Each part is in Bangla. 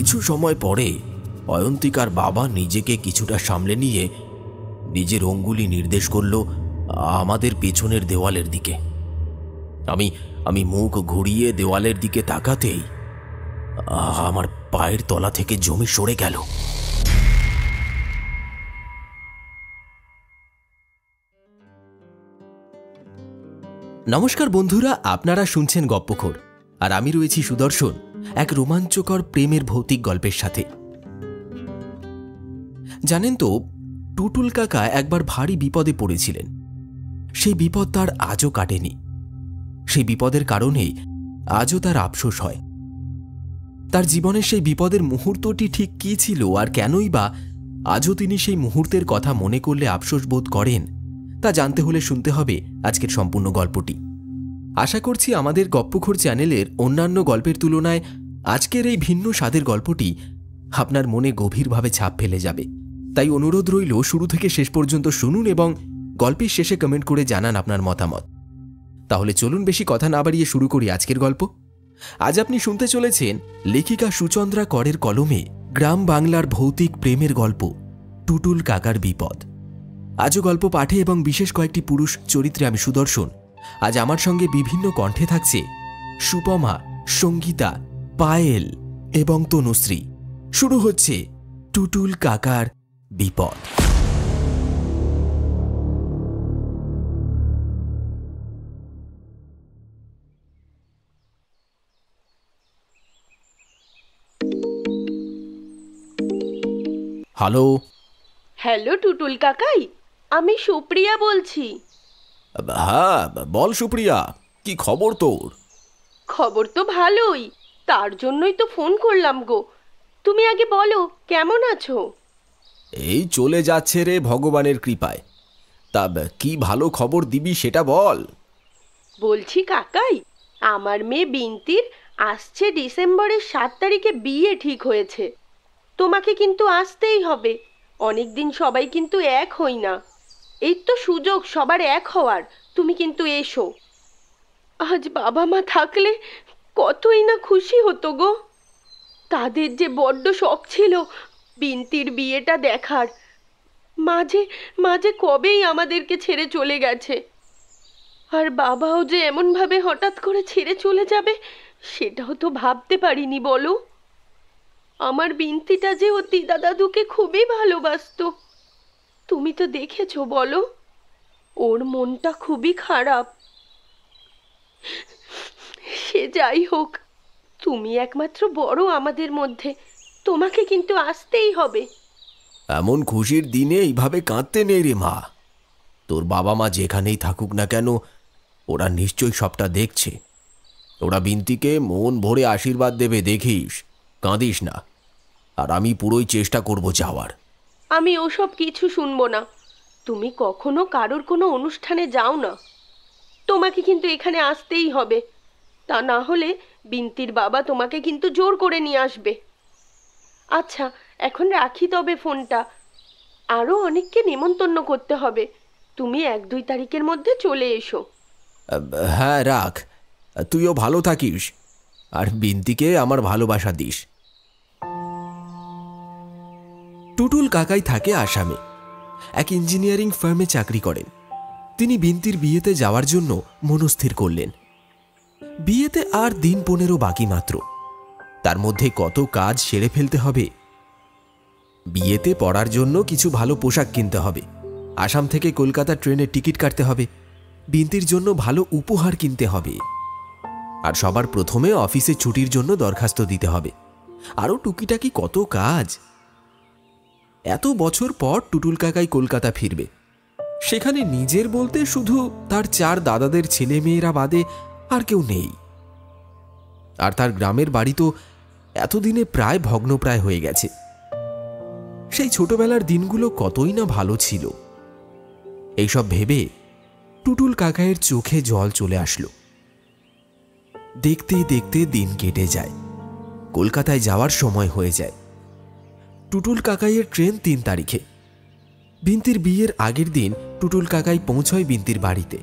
কিছু সময় পরে অয়ন্তিকার বাবা নিজেকে কিছুটা সামলে নিয়ে নিজের অঙ্গুলি নির্দেশ করল আমাদের পেছনের দেওয়ালের দিকে। আমি মুখ ঘুরিয়ে দেওয়ালের দিকে তাকাতেই আমার পায়ের তলা থেকে জমি সরে গেল। নমস্কার বন্ধুরা, আপনারা শুনছেন গপ্পখোর, আর আমি রয়েছি সুদর্শন এক রোমাঞ্চকর প্রেমের ভৌতিক গল্পের সাথে। জানেন তো, টুটুল কাকা একবার ভারী বিপদে পড়েছিলেন। সেই বিপদ তার আজও কাটেনি। সেই বিপদের কারণেই আজও তার আফসোস হয়। তার জীবনের সেই বিপদের মুহূর্তটি ঠিক কী ছিল আর কেনই বা আজও তিনি সেই মুহূর্তের কথা মনে করলে আফসোস বোধ করেন, তা জানতে হলে শুনতে হবে আজকের সম্পূর্ণ গল্পটি। আশা করছি আমাদের গপ্পখোর চ্যানেলের অন্যান্য গল্পের তুলনায় আজকের এই ভিন্ন স্বাদের গল্পটি আপনার মনে গভীরভাবে ছাপ ফেলে যাবে। তাই অনুরোধ রইল, শুরু থেকে শেষ পর্যন্ত শুনুন এবং গল্পের শেষে কমেন্ট করে জানান আপনার মতামত। তাহলে চলুন বেশি কথা না বাড়িয়ে শুরু করি আজকের গল্প। আজ আপনি শুনতে চলেছেন লেখিকা সুচন্দ্রা করের কলমে গ্রাম বাংলার ভৌতিক প্রেমের গল্প টুটুল কাকার বিপদ। আজও গল্প পাঠে এবং বিশেষ কয়েকটি পুরুষ চরিত্রে আমি সুদর্শন। আজ আমার সঙ্গে বিভিন্ন কণ্ঠে থাকছে সুপমা, সঙ্গীতা, পায়েল এবং তনুশ্রী। শুরু হচ্ছে টুটুল কাকার বিপদ। হ্যালো। হ্যালো টুটুল কাকাই, আমি সুপ্রিয়া বলছি। হ্যাঁ বল সুপ্রিয়া, কি খবর তোর? খবর তো ভালোই, তার জন্যই তো ফোন করলাম গো। তুমি আগে বলো, কেমন আছো? এই চলে যাচ্ছে রে ভগবানের কৃপায়। তা কি ভালো খবর দিবি সেটা বল। বলছি কাকাই, আমার মেয়ে বিন্তির আসছে ডিসেম্বরের 7 তারিখে বিয়ে ঠিক হয়েছে। তোমাকে কিন্তু আসতেই হবে। অনেকদিন সবাই কিন্তু এক হই না। এই তো সুযোগ সবার এক হওয়ার, তুমি কিন্তু এসো। আজ বাবা মা থাকলে কতই না খুশি হতো গো। তাদের যে বড্ড শখ ছিল বিন্তির বিয়েটা দেখার। মাঝে মাঝে কবেই আমাদেরকে ছেড়ে চলে গেছে। আর বাবাও যে এমনভাবে হঠাৎ করে ছেড়ে চলে যাবে সেটাও তো ভাবতে পারিনি বলো। আমার বিন্তিটা যে ওর দিদা দাদুকে খুবই ভালোবাসতো। তুমি তো দেখেছো বলো, ওর মনটা খুবই খারাপ। সে যাই হোক, তুমি একমাত্র বড় আমাদের মধ্যে, তোমাকে কিন্তু আসতেই হবে। এমন খুশির দিনে এইভাবে কাঁদতে নেই রে মা। তোর বাবা মা যেখানেই থাকুক না কেন, ওরা নিশ্চয়ই সবটা দেখছে। ওরা বিন্তিকে মন ভরে আশীর্বাদ দেবে, দেখিস, কাঁদিস না। আর আমি পুরোই চেষ্টা করব যাওয়ার। আমি ওসব কিছু শুনবো না। তুমি কখনো কারোর কোনো অনুষ্ঠানে যাও না। তোমাকে কিন্তু এখানে আসতেই হবে। তা না হলে বিন্তির বাবা তোমাকে কিন্তু জোর করে নিয়ে আসবে। আচ্ছা, এখন রাখি তবে ফোনটা। আরও অনেককে নেমন্তন্ন করতে হবে। তুমি 1-2 তারিখের মধ্যে চলে এসো। হ্যাঁ রাখ, তুইও ভালো থাকিস, আর বিন্তিকে আমার ভালোবাসা দিস। টুটুল কাকাই থাকে আসামে, এক ইঞ্জিনিয়ারিং ফার্মে চাকরি করেন। তিনি বিন্তির বিয়েতে যাওয়ার জন্য মনস্থির করলেন। বিয়েতে আর দিন 15 বাকি মাত্র। তার মধ্যে কত কাজ সেরে ফেলতে হবে। বিয়েতে পরার জন্য কিছু ভালো পোশাক কিনতে হবে। আসাম থেকে কলকাতা ট্রেনের টিকিট কাটতে হবে। বিন্তির জন্য ভালো উপহার কিনতে হবে। আর সবার প্রথমে অফিসে ছুটির জন্য দরখাস্ত দিতে হবে। আরও টুকিটাকি কত কাজ। এত বছর পর টুটুল কাকাই কলকাতা ফিরবে। সেখানে নিজের বলতে শুধু তার 4 দাদাদের ছেলে মেয়েরা বাদে আর কেউ নেই। আর তার গ্রামের বাড়ি তো এতদিনে প্রায় ভগ্নপ্রায় হয়ে গেছে। সেই ছোটবেলার দিনগুলো কতই না ভালো ছিল। এইসব ভেবে টুটুল কাকাইয়ের চোখে জল চলে আসলো। দেখতে দেখতে দিন কেটে যায়। কলকাতায় যাওয়ার সময় হয়ে যায়। টুটুল কাকাইয়ের ট্রেন 3 তারিখে। বিন্তির বিয়ের আগের দিন টুটুল কাকাই পৌঁছয় বিন্তির বাড়িতে।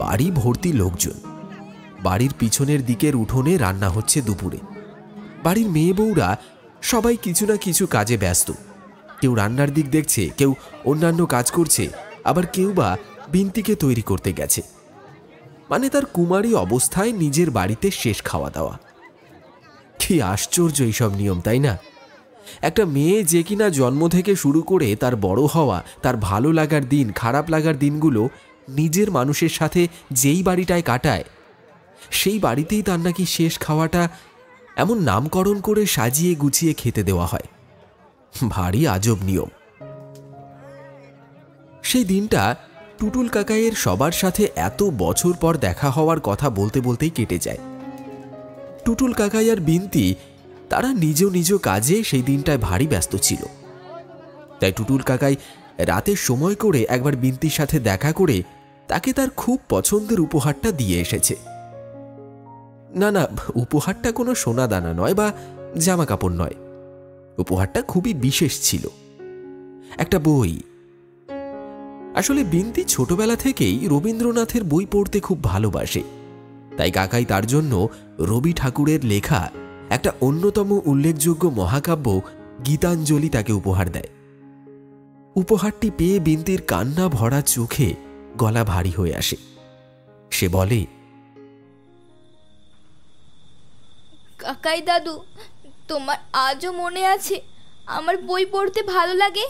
বাড়ি ভর্তি লোকজন। বাড়ির পিছনের দিকের উঠোনে রান্না হচ্ছে দুপুরে। বাড়ির মেয়ে বউরা সবাই কিছু না কিছু কাজে ব্যস্ত। কেউ রান্নার দিক দেখছে, কেউ অন্যান্য কাজ করছে, আবার কেউ বা বিন্তিকে তৈরি করতে গেছে। মানে তার কুমারী অবস্থায় নিজের বাড়িতে শেষ খাওয়া দাওয়া। কি আশ্চর্য এইসব নিয়ম, তাই না? একটা মেয়ে যে কিনা জন্ম থেকে শুরু করে তার বড় হওয়া, তার ভালো লাগার দিন, খারাপ লাগার দিনগুলো নিজের মানুষের সাথে যেই বাড়িটায় কাটায়, সেই বাড়িতেই তার নাকি শেষ খাওয়াটা এমন নামকরণ করে সাজিয়ে গুছিয়ে খেতে দেওয়া হয়। ভারী আজব নিয়ম। সেই দিনটা টুটুল কাকাইয়ের সবার সাথে এত বছর পর দেখা হওয়ার কথা বলতে বলতেই কেটে যায়। টুটুল কাকাই আর বিন্তি তারা নিজ নিজ কাজে সেই দিনটায় ভারী ব্যস্ত ছিল। তাই টুটুল কাকাই রাতের সময় করে একবার বিন্তির সাথে দেখা করে তাকে তার খুব পছন্দের উপহারটা দিয়ে এসেছে। না না, উপহারটা কোনো সোনা দানা নয় বা জামা কাপড় নয়। উপহারটা খুবই বিশেষ ছিল, একটা বই। আসলে বিন্তি ছোটবেলা থেকেই রবীন্দ্রনাথের বই পড়তে খুব ভালোবাসে। তাই কাকাই তার জন্য রবি ঠাকুরের লেখা একটা অন্যতম উল্লেখযোগ্য মহাকাব্য গীতাঞ্জলি তাকে উপহার দেয়। উপহারটি পেয়ে বিন্তির কান্না ভরা চোখে গলা ভারী হয়ে আসে। সে বলে, কাকাই দাদু, তোমার আজও মনে আছে আমার বই পড়তে ভালো লাগে?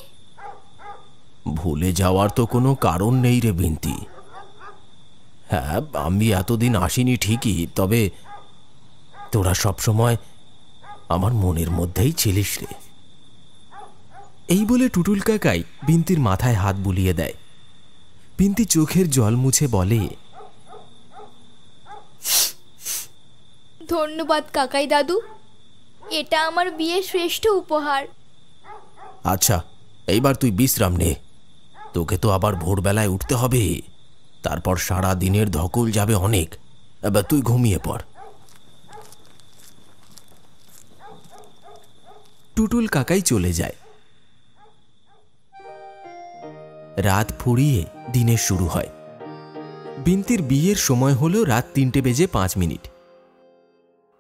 ভুলে যাওয়ার তো কোনো কারণ নেই রে বিন্তি। হ্যাঁ, আমি এতদিন আসিনি ঠিকই, তবে তোরা সবসময় আমার মনের মধ্যেই ছিলিস রে। এই বলে টুটুল কাকাই বিন্তির মাথায় হাত বুলিয়ে দেয়। বিন্তি চোখের জল মুছে বলে, ধন্যবাদ কাকাই দাদু, এটা আমার বিয়ের শ্রেষ্ঠ উপহার। আচ্ছা, এইবার তুই বিশ্রাম নে। তোকে তো আবার ভোরবেলায় উঠতে হবে, তারপর সারা দিনের ধকল যাবে অনেক। এবার তুই ঘুমিয়ে পড়। টুটুল কাকাই চলে যায়। রাত ফুরিয়ে দিনের শুরু হয়। বিন্তির বিয়ের সময় হলো রাত 3:05।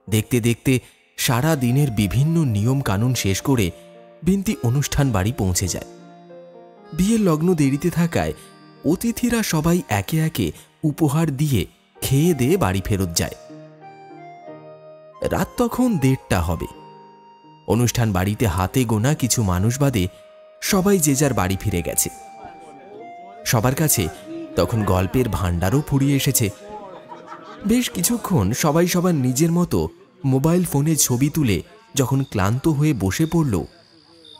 দেখতে দেখতে সারা দিনের বিভিন্ন নিয়ম কানুন শেষ করে বিন্তি অনুষ্ঠান বাড়ি পৌঁছে যায়। বিয়ের লগ্ন দেরিতে থাকায় অতিথিরা সবাই একে একে উপহার দিয়ে খেয়ে দিয়ে বাড়ি ফেরত যায়। রাত তখন 1:30 হবে। অনুষ্ঠান বাড়িতে হাতে গোনা কিছু মানুষ বাদে সবাই যে যার বাড়ি ফিরে গেছে। সবার কাছে তখন গল্পের ভাণ্ডারও ফুরিয়ে এসেছে। বেশ কিছুক্ষণ সবাই সবার নিজের মতো মোবাইল ফোনে ছবি তুলে যখন ক্লান্ত হয়ে বসে পড়ল,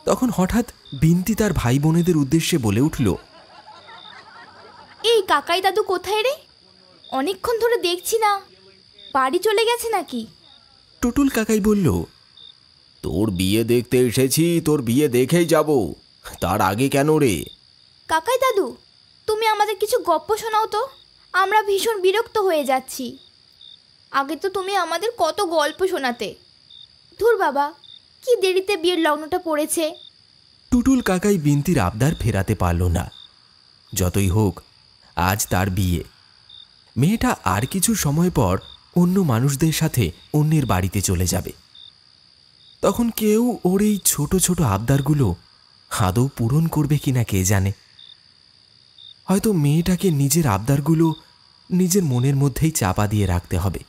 তখন হঠাৎ বিন্তি তার ভাই বোনেদের উদ্দেশ্যে বলে উঠল, এই কাকাই দাদু কোথায় রে? অনেকক্ষণ ধরে দেখছি না, বাড়ি চলে গেছে নাকি? টুটুল কাকাই বলল, তোর বিয়ে দেখতে এসেছি, তোর বিয়ে দেখেই যাব, তার আগে কেন রে? কাকাই দাদু, তুমি আমাদের কিছু গপ্প শোনাও তো, আমরা ভীষণ বিরক্ত হয়ে যাচ্ছি। আগে তো তুমি আমাদের কত গল্প শোনাতে। ধুর বাবা, কি দেরিতে বিয়ের লগ্নটা পড়েছে। টুটুল কাকাই বিন্তির আবদার ফেরাতে পারল না। যতই হোক, আজ তার বিয়ে। মেয়েটা আর কিছু সময় পর অন্য মানুষদের সাথে অন্যের বাড়িতে চলে যাবে। তখন কেউ ওর এই ছোট ছোট আবদারগুলো আদৌ পূরণ করবে কিনা কে জানে। হয়তো মেয়েটাকে নিজের আবদারগুলো নিজের মনের মধ্যেই চাপা দিয়ে রাখতে হবে।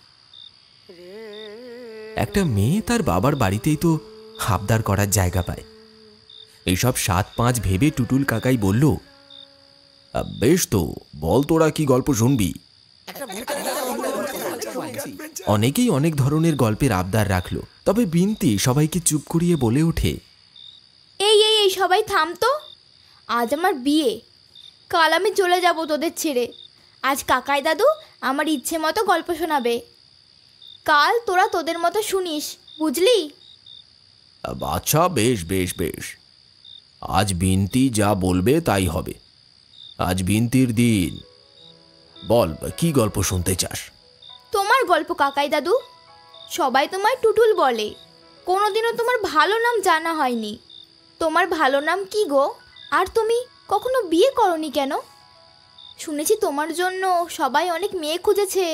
একটা মেয়ে তার বাবার বাড়িতেই তো আবদার করার জায়গা পায়। এইসব 7-5 ভেবে টুটুল কাকাই বলল, বেশ তো, বল তোরা কি গল্প শুনবি? অনেকেই অনেক ধরনের গল্পের আবদার রাখলো, তবে বিন্তি সবাইকে চুপ করিয়ে বলে ওঠে, এই এই এই সবাই থাম তো, আজ আমার বিয়ে, কাল আমি চলে যাব তোদের ছেড়ে। আজ কাকাই দাদু আমার ইচ্ছে মতো গল্প শোনাবে, কাল তোরা তোদের মতো শুনিস, বুঝলি? আচ্ছা, বেশ বেশ বেশ, আজ বিন্তি যা বলবে তাই হবে। আজ বিন্তির দিন, বল কি গল্প শুনতে চাস? তোমার গল্প কাকাই দাদু, সবাই তোমায় টুটুল বলে, কোনোদিনও তোমার ভালো নাম জানা হয়নি। তোমার ভালো নাম কি গো? আর তুমি কখনো বিয়ে করনি কেন? শুনেছি তোমার জন্য সবাই অনেক মেয়ে খুঁজেছে,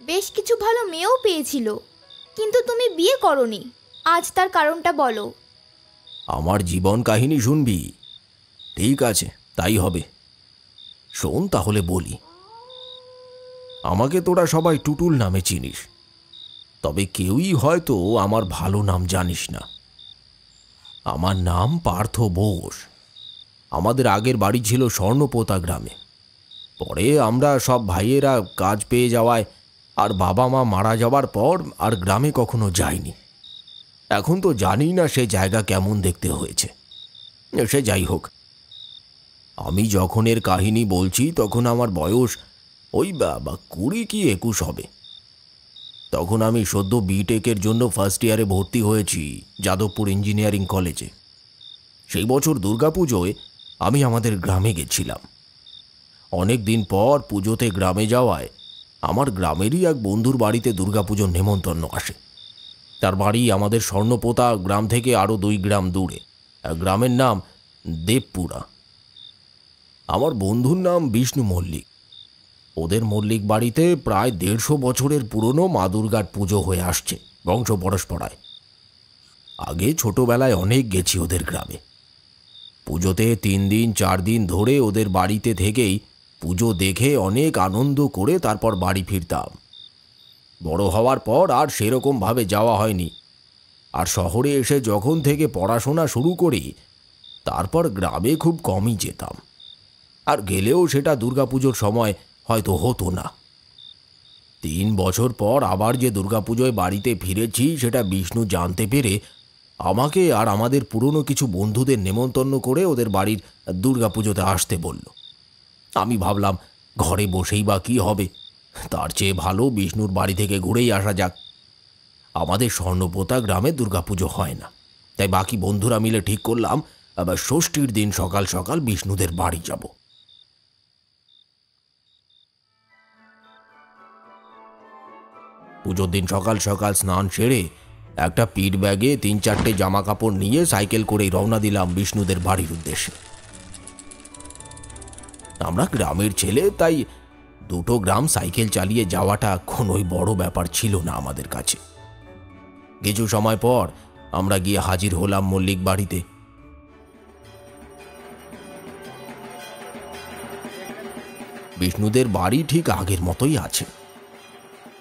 বেশ কিছু ভালো মেয়েও পেয়েছিল, কিন্তু তুমি বিয়ে করনি। আজ তার কারণটা বলো। আমার জীবন কাহিনী শুনবি? ঠিক আছে, তাই হবে। শোন তাহলে বলি। আমাকে তোরা সবাই টুটুল নামে চিনিস, তবে কেউই হয়তো আমার ভালো নাম জানিস না। আমার নাম পার্থ বোস। আমাদের আগের বাড়ি ছিল স্বর্ণপোতা গ্রামে। পরে আমরা সব ভাইয়েরা কাজ পেয়ে যাওয়ায় আর বাবা মা মারা যাওয়ার পর আর গ্রামে কখনো যাইনি। এখন তো জানি না সে জায়গা কেমন দেখতে হয়েছে। সে যাই হোক, আমি যখন এর কাহিনী বলছি তখন আমার বয়স ওই 20 কি 21 হবে। তখন আমি সদ্য বিটেকের জন্য ফার্স্ট ইয়ারে ভর্তি হয়েছি যাদবপুর ইঞ্জিনিয়ারিং কলেজে। সেই বছর দুর্গাপুজোয় আমি আমাদের গ্রামে গেছিলাম। অনেক দিন পর পুজোতে গ্রামে যাওয়ায় আমার গ্রামেরই এক বন্ধুর বাড়িতে দুর্গাপুজোর নেমন্তন্ন আসে। তার বাড়ি আমাদের স্বর্ণপোতা গ্রাম থেকে আরও 2 গ্রাম দূরে। গ্রামের নাম দেবপুরা। আমার বন্ধুর নাম বিষ্ণু মল্লিক। ওদের মল্লিক বাড়িতে প্রায় 150 বছরের পুরনো মা দুর্গার পুজো হয়ে আসছে বংশ পরস্পরায়। আগে ছোটবেলায় অনেক গেছি ওদের গ্রামে। পুজোতে 3 দিন 4 দিন ধরে ওদের বাড়িতে থেকেই পুজো দেখে অনেক আনন্দ করে তারপর বাড়ি ফিরতাম। বড় হওয়ার পর আর সেরকমভাবে যাওয়া হয়নি। আর শহরে এসে যখন থেকে পড়াশোনা শুরু করি তারপর গ্রামে খুব কমই যেতাম। আর গেলেও সেটা দুর্গাপুজোর সময় হয়তো হতো না। 3 বছর পর আবার যে দুর্গাপুজোয় বাড়িতে ফিরেছি সেটা বিষ্ণু জানতে পেরে আমাকে আর আমাদের পুরনো কিছু বন্ধুদের নেমন্তন্ন করে ওদের বাড়ির দুর্গাপুজোতে আসতে বলল। আমি ভাবলাম ঘরে বসেই বা কী হবে, তার চেয়ে ভালো বিষ্ণুর বাড়ি থেকে ঘুরেই আসা যাক। আমাদের স্বর্ণপোতা গ্রামে দুর্গাপুজো হয় না, তাই বাকি বন্ধুরা মিলে ঠিক করলাম আবার ষষ্ঠীর দিন সকাল সকাল বিষ্ণুদের বাড়ি যাব। পুজোর দিন সকাল সকাল স্নান সেরে একটা পিঠ ব্যাগে 3-4টে জামা কাপড় নিয়ে সাইকেল করেই রওনা দিলাম বিষ্ণুদের বাড়ির উদ্দেশ্যে। আমরা গ্রামের ছেলে, তাই 2টো গ্রাম সাইকেল চালিয়ে যাওয়াটা কোনোই বড় ব্যাপার ছিল না আমাদের কাছে। কিছু সময় পর আমরা গিয়ে হাজির হলাম মল্লিক বাড়িতে। বিষ্ণুদের বাড়ি ঠিক আগের মতোই আছে।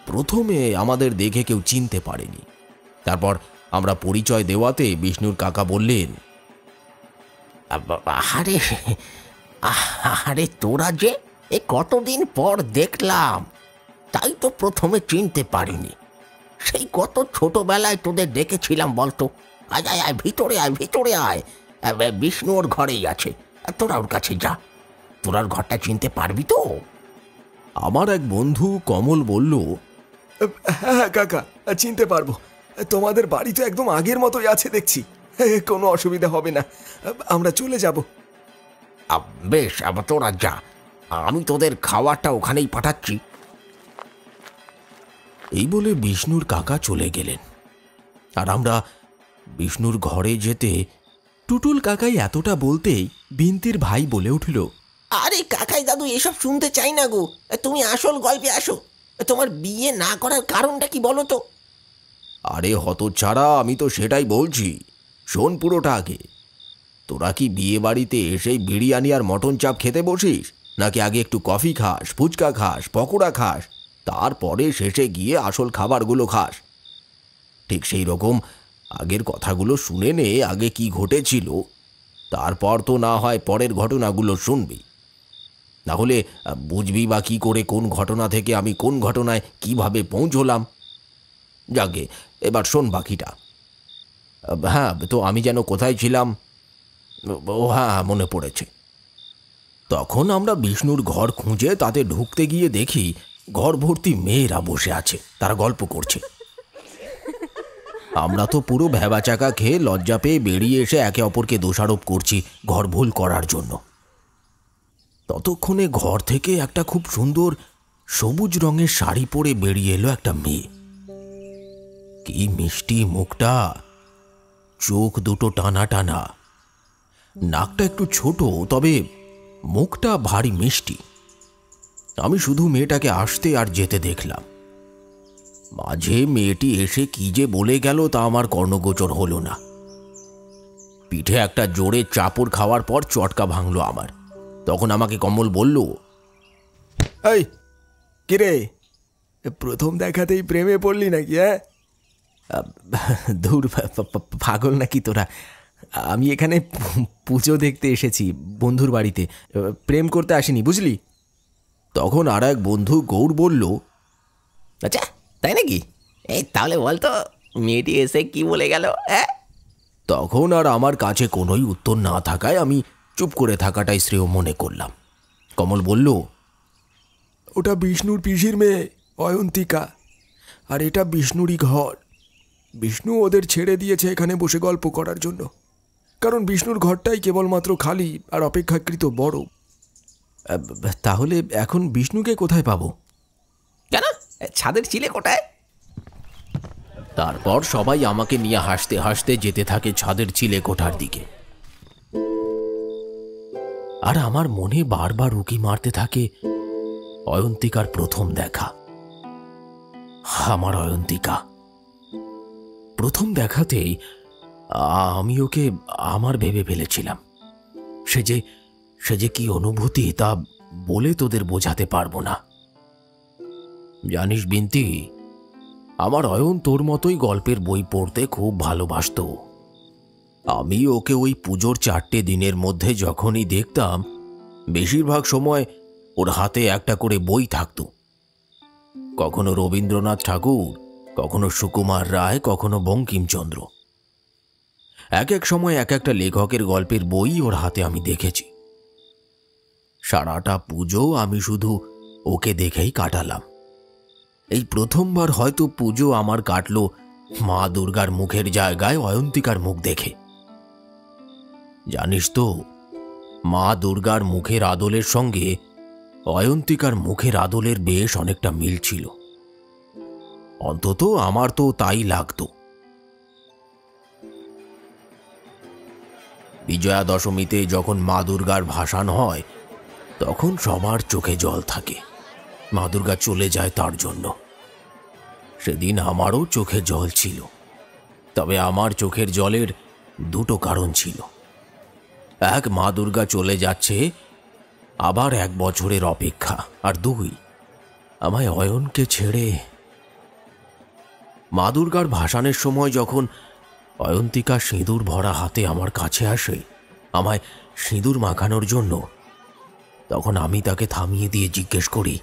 প্রথমে আমাদের দেখে কেউ চিনতে পারেনি। তারপর আমরা পরিচয় দেওয়াতে বিষ্ণুর কাকা বললেন, আরে আরে তোরা যে কতদিন পর দেখলাম, তাই তো প্রথমে চিনতে পারিনি। সেই কত ছোটবেলায় তোদের ডেকেছিলাম বলতো, আয় আয় আয়, ভিতরে আয়, ভিতরে আয়, বিষ্ণু ওর ঘরেই আছে, তোরা ওর কাছে যা, তোরা ওর ঘরটা চিনতে পারবি তো? আমার এক বন্ধু কমল বলল, হ্যাঁ কাকা, চিনতে পারবো। তোমাদের বাড়ি তো একদম আগের মতোই আছে দেখছি, কোনো অসুবিধা হবে না, আমরা চলে যাব। বেশ, আবার তোরা যা, আমি তোদের খাওয়াটা ওখানেই পাঠাচ্ছি। এই বলে বিষ্ণুর কাকা চলে গেলেন। আর আমরা বিষ্ণুর ঘরে যেতে টুটুল কাকাই এতটা বলতেই বিন্তির ভাই বলে উঠল, আরে কাকাই দাদু, এসব শুনতে চাই না গো, তুমি আসল গল্পে আসো। তোমার বিয়ে না করার কারণটা কি বলো তো? আরে হতচ্ছাড়া, আমি তো সেটাই বলছি, শোন পুরোটা আগে। তোরা কি বিয়ে বাড়িতে এসেই বিরিয়ানি আর মটন চাপ খেতে বসিস, নাকি আগে একটু কফি খাস, ফুচকা খাস, পকোড়া খাস, তারপরে শেষে গিয়ে আসল খাবারগুলো খাস? ঠিক সেই রকম আগের কথাগুলো শুনে নে, আগে কি ঘটেছিল, তারপর তো না হয় পরের ঘটনাগুলো শুনবি। না হলে বুঝবি বা কী করে কোন ঘটনা থেকে আমি কোন ঘটনায় কিভাবে পৌঁছলাম। যাকে এবার শোন বাকিটা। হ্যাঁ, তো আমি যেন কোথায় ছিলাম? ও হ্যাঁ, মনে পড়েছে। তখন আমরা বিষ্ণুর ঘর খুঁজে তাতে ঢুকতে গিয়ে দেখি ঘর ভর্তি মেয়েরা বসে আছে, তারা গল্প করছে। আমরা তো পুরো ভ্যাবাচাকা খেয়ে লজ্জা পেয়ে বেরিয়ে এসে একে অপরকে দোষারোপ করছি ঘর ভুল করার জন্য। ততক্ষণে ঘর থেকে একটা খুব সুন্দর সবুজ রঙের শাড়ি পরে বেরিয়ে এলো একটা মেয়ে। কি মিষ্টি মুখটা, চোখ দুটো টানা টানা, নাকটা একটু ছোট, তবে মুখটা ভারী মিষ্টি। আমি শুধু মেয়েটাকে আসতে আর যেতে দেখলাম। মাঝে মেয়েটি এসে কি যে বলে গেল তা আমার কর্ণগোচর হলো না। পিঠে একটা জোরে চাপড় খাওয়ার পর চটকা ভাঙলো আমার। তখন আমাকে কমল বলল, এই কিরে, প্রথম দেখাতেই প্রেমে পড়লি নাকি? হ্যাঁ, দূর পাগল নাকি তোরা? আমি এখানে পুজো দেখতে এসেছি বন্ধুর বাড়িতে, প্রেম করতে আসিনি, বুঝলি? তখন আর এক বন্ধু গৌর বলল, আচ্ছা তাই নাকি? এই তাহলে বলতো মেয়েটি এসে কি বলে গেল? হ্যাঁ, তখন আর আমার কাছে কোনোই উত্তর না থাকায় আমি চুপ করে থাকাটাই শ্রেয় মনে করলাম। কমল বলল, ওটা বিষ্ণুর পিসির মেয়ে অয়ন্তিকা, আর এটা বিষ্ণুরই ঘর। বিষ্ণু ওদের ছেড়ে দিয়েছে এখানে বসে গল্প করার জন্য, কারণ বিষ্ণুর ঘরটাই কেবলমাত্র খালি আর অপেক্ষাকৃত বড়। তাহলে এখন বিষ্ণুকে কোথায় পাবো? কেন, ছাদের চিলে কোটায়? তারপর সবাই আমাকে নিয়ে হাসতে হাসতে যেতে থাকে ছাদের চিলে কোঠার দিকে। আর আমার মনে বারবার উকি মারতে থাকে অয়ন্তিকার প্রথম দেখা। আমার অয়ন্তিকা, প্রথম দেখাতেই আমি ওকে আমার ভেবে ফেলেছিলাম। সে যে কি অনুভূতি তা বলে তোদের বোঝাতে পারবো না। জানিস বিন্তি, আমার অয়ন তোর মতোই গল্পের বই পড়তে খুব ভালোবাসত। আমি ওকে ওই পুজোর 4টে দিনের মধ্যে যখনই দেখতাম, বেশিরভাগ সময় ওর হাতে একটা করে বই থাকত। কখনো রবীন্দ্রনাথ ঠাকুর, কখনো সুকুমার রায়, কখনো বঙ্কিমচন্দ্র। এক এক সময় এক একটা লেখকের গল্পের বই ওর হাতে আমি দেখেছি। সারাটা পুজো আমি শুধু ওকে দেখেই কাটালাম। এই প্রথমবার হয়তো পুজো আমার কাটল মা দুর্গার মুখের জায়গায় অয়ন্তিকার মুখ দেখে। জানিস তো, মা দুর্গার মুখের আদলের সঙ্গে অয়ন্তিকার মুখের আদলের বেশ অনেকটা মিল ছিল। অন্তত আমার তো তাই লাগতো। বিজয়া দশমীতে যখন মা দুর্গার ভাসান হয়, তখন সবার চোখে জল থাকে। মা দুর্গা চলে যায় তার জন্য। সেদিন আমারও চোখে জল ছিল, তবে আমার চোখের জলের দুটো কারণ ছিল। এক, মা দুর্গা চলে যাচ্ছে, আবার 1 বছরের অপেক্ষা। আর 2, আমায় অয়নকে ছেড়ে। মা দুর্গার ভাসানের সময় যখন অয়ন্তিকা সিঁদুর ভরা হাতে আমার কাছে আসে আমায় সিঁদুর মাখানোর জন্য, তখন আমি তাকে থামিয়ে দিয়ে জিজ্ঞেস করি,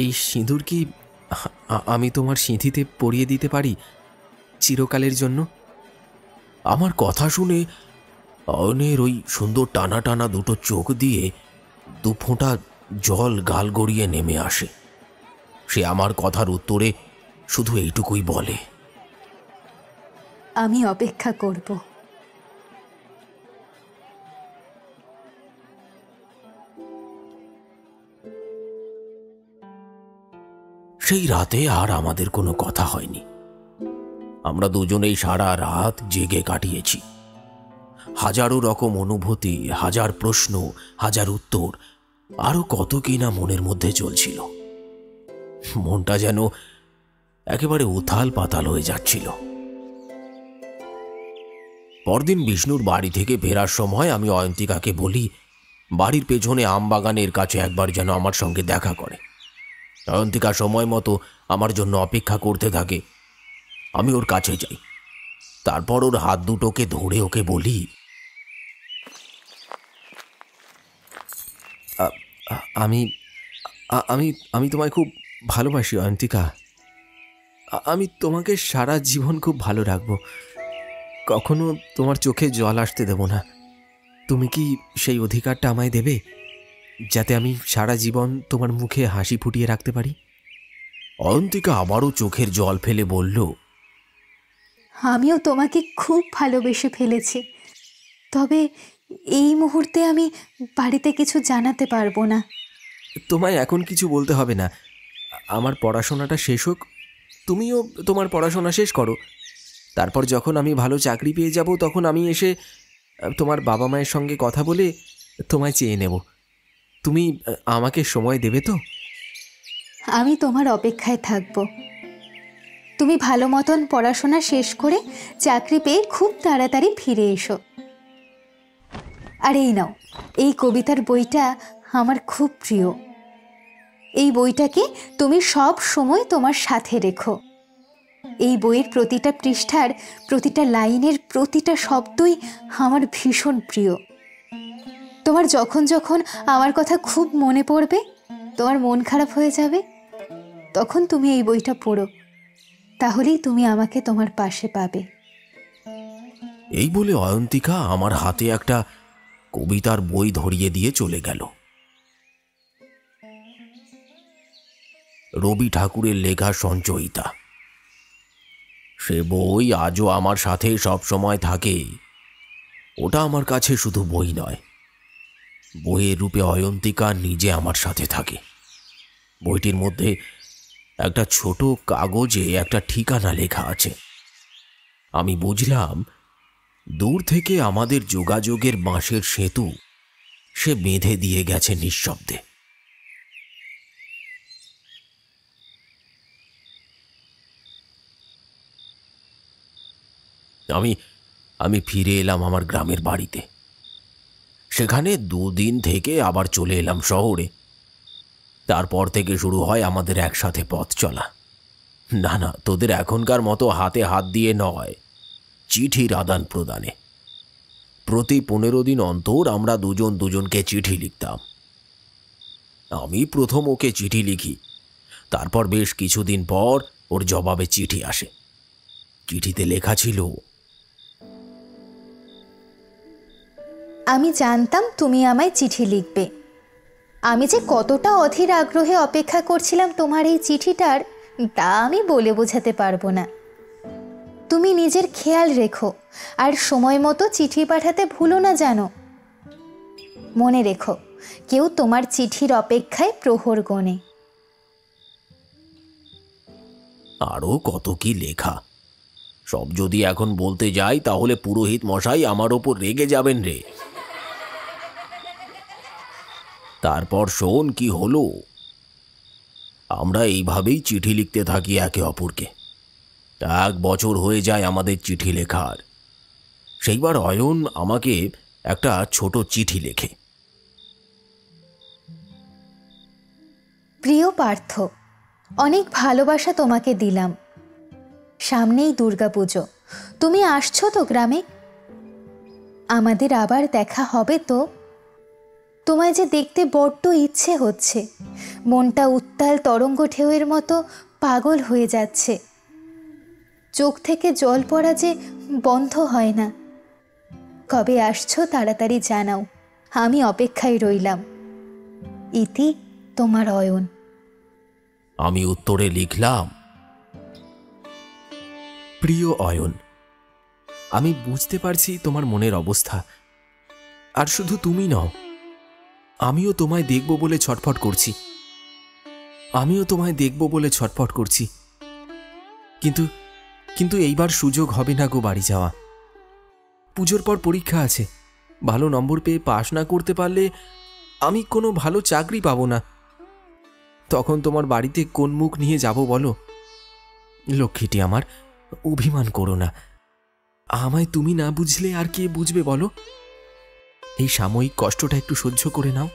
এই সিঁদুর কি আমি তোমার সিঁথিতে পরিয়ে দিতে পারি চিরকালের জন্য? আমার কথা শুনে অয়নের ওই সুন্দর টানা টানা দুটো চোখ দিয়ে 2 ফোঁটা জল গাল গড়িয়ে নেমে আসে। সে আমার কথার উত্তরে শুধু এইটুকুই বলে, আমি অপেক্ষা করব। সেই রাতে আর আমাদের কোনো কথা হয়নি। আমরা দুজনেই সারা রাত জেগে কাটিয়েছি। হাজারো রকম অনুভূতি, হাজার প্রশ্ন, হাজার উত্তর, আরো কত কিনা মনের মধ্যে চলছিল। মনটা যেন একেবারে উথাল পাতাল হয়ে যাচ্ছিল। পরদিন বিষ্ণুর বাড়ি থেকে ফেরার সময় আমি অয়ন্তিকাকে বলি, বাড়ির পেছনে আমবাগানের কাছে একবার যেন আমার সঙ্গে দেখা করে। অয়ন্তিকা সময় মতো আমার জন্য অপেক্ষা করতে থাকে। আমি ওর কাছে যাই, তারপর ওর হাত দুটোকে ধরে ওকে বলি, আমি আমি আমি তোমায় খুব ভালোবাসি অয়ন্তিকা। আমি তোমাকে সারা জীবন খুব ভালো রাখবো, কখনো তোমার চোখে জল আসতে দেব না। তুমি কি সেই অধিকারটা আমায় দেবে, যাতে আমি সারা জীবন তোমার মুখে হাসি ফুটিয়ে রাখতে পারি? অয়ন্তিকা আবারও চোখের জল ফেলে বলল, আমিও তোমাকে খুব ভালোবেসে ফেলেছি, তবে এই মুহূর্তে আমি বাড়িতে কিছু জানাতে পারবো না। তোমায় এখন কিছু বলতে হবে না। আমার পড়াশোনাটা শেষ হোক, তুমিও তোমার পড়াশোনা শেষ করো। তারপর যখন আমি ভালো চাকরি পেয়ে যাব, তখন আমি এসে তোমার বাবা মায়ের সঙ্গে কথা বলে তোমায় চেয়ে নেব। তুমি আমাকে সময় দেবে তো? আমি তোমার অপেক্ষায় থাকব। তুমি ভালো মতন পড়াশোনা শেষ করে চাকরি পেয়ে খুব তাড়াতাড়ি ফিরে এসো। আর এই নাও, এই কবিতার বইটা আমার খুব প্রিয়। এই বইটাকে তুমি সব সময় তোমার সাথে রেখো। এই বইয়ের প্রতিটা পৃষ্ঠার প্রতিটা লাইনের প্রতিটা শব্দই আমার ভীষণ প্রিয়। তোমার যখন যখন আমার কথা খুব মনে পড়বে, তোমার মন খারাপ হয়ে যাবে, তখন তুমি এই বইটা পড়ো, তাহলেই তুমি আমাকে তোমার পাশে পাবে। এই বলে অয়ন্তিকা আমার হাতে একটা কবিতার বই ধরিয়ে দিয়ে চলে গেল। রবি ঠাকুরের লেখা সঞ্চয়িতা। সে বই আজও আমার সাথে সব সময় থাকে। ওটা আমার কাছে শুধু বই নয়, বইয়ের রূপে অয়ন্তিকা নিজে আমার সাথে থাকে। বইটির মধ্যে একটা ছোট কাগজে একটা ঠিকানা লেখা আছে। আমি বুঝলাম দূর থেকে আমাদের যোগাযোগের বাঁশের সেতু সে বেঁধে দিয়ে গেছে নিঃশব্দে। আমি ফিরে এলাম আমার গ্রামের বাড়িতে। সেখানে 2 দিন থেকে আবার চলে এলাম শহরে। তারপর থেকে শুরু হয় আমাদের একসাথে পথ চলা। না না, তোদের এখনকার মতো হাতে হাত দিয়ে নয়, চিঠির আদান প্রদানে। প্রতি 15 দিন অন্তর আমরা দুজন দুজনকে চিঠি লিখতাম। আমি প্রথম ওকে চিঠি লিখি, তারপর বেশ কিছুদিন পর ওর জবাবে চিঠি আসে। চিঠিতে লেখা ছিল, আমি জানতাম তুমি আমায় চিঠি লিখবে। আমি যে কতটা অধীর আগ্রহে অপেক্ষা করছিলাম তোমার এই চিঠিটার, তা আমি বলে বোঝাতে পারবো না। তুমি নিজের খেয়াল রেখো, আর সময় মতো চিঠি পাঠাতে ভুলো না জানো। মনে রেখো, কেউ তোমার চিঠির অপেক্ষায় প্রহর গোনে। আরও কত কি লেখা! সব যদি এখন বলতে যাই তাহলে পুরোহিত মশাই আমার ওপর রেগে যাবেন রে। তারপর শোন কি হলো। আমরা এইভাবেই চিঠি লিখতে থাকি একে অপরকে। 1 বছর হয়ে যায় আমাদের চিঠি লেখার। সেইবার অয়ন আমাকে একটা ছোট চিঠি লেখে। প্রিয় পার্থ, অনেক ভালোবাসা তোমাকে দিলাম। সামনেই দুর্গাপুজো, তুমি আসছো তো গ্রামে? আমাদের আবার দেখা হবে তো? তোমায় যে দেখতে বড্ড ইচ্ছে হচ্ছে। মনটা উত্তাল তরঙ্গ ঢেউয়ের মতো পাগল হয়ে যাচ্ছে। চোখ থেকে জল পড়া যে বন্ধ হয় না। কবে আসছো তাড়াতাড়ি জানাও, আমি অপেক্ষায় রইলাম। ইতি, তোমার অয়ন। আমি উত্তরে লিখলাম, প্রিয় অয়ন, আমি বুঝতে পারছি তোমার মনের অবস্থা। আর শুধু তুমি নও, আমিও তোমায় দেখব বলে ছটফট করছি। কিন্তু এইবার সুযোগ হবে না গো বাড়ি যাওয়া। পুজোর পর পরীক্ষা আছে। ভালো নম্বর পেয়ে পাশ না করতে পারলে আমি কোনো ভালো চাকরি পাবো না। তখন তোমার বাড়িতে কোন মুখ নিয়ে যাব বলো? লক্ষ্মীটি আমার, অভিমান করো না। আমায় তুমি না বুঝলে আর কে বুঝবে বলো? এই সাময়িক কষ্টটা একটু সহ্য করে নাও,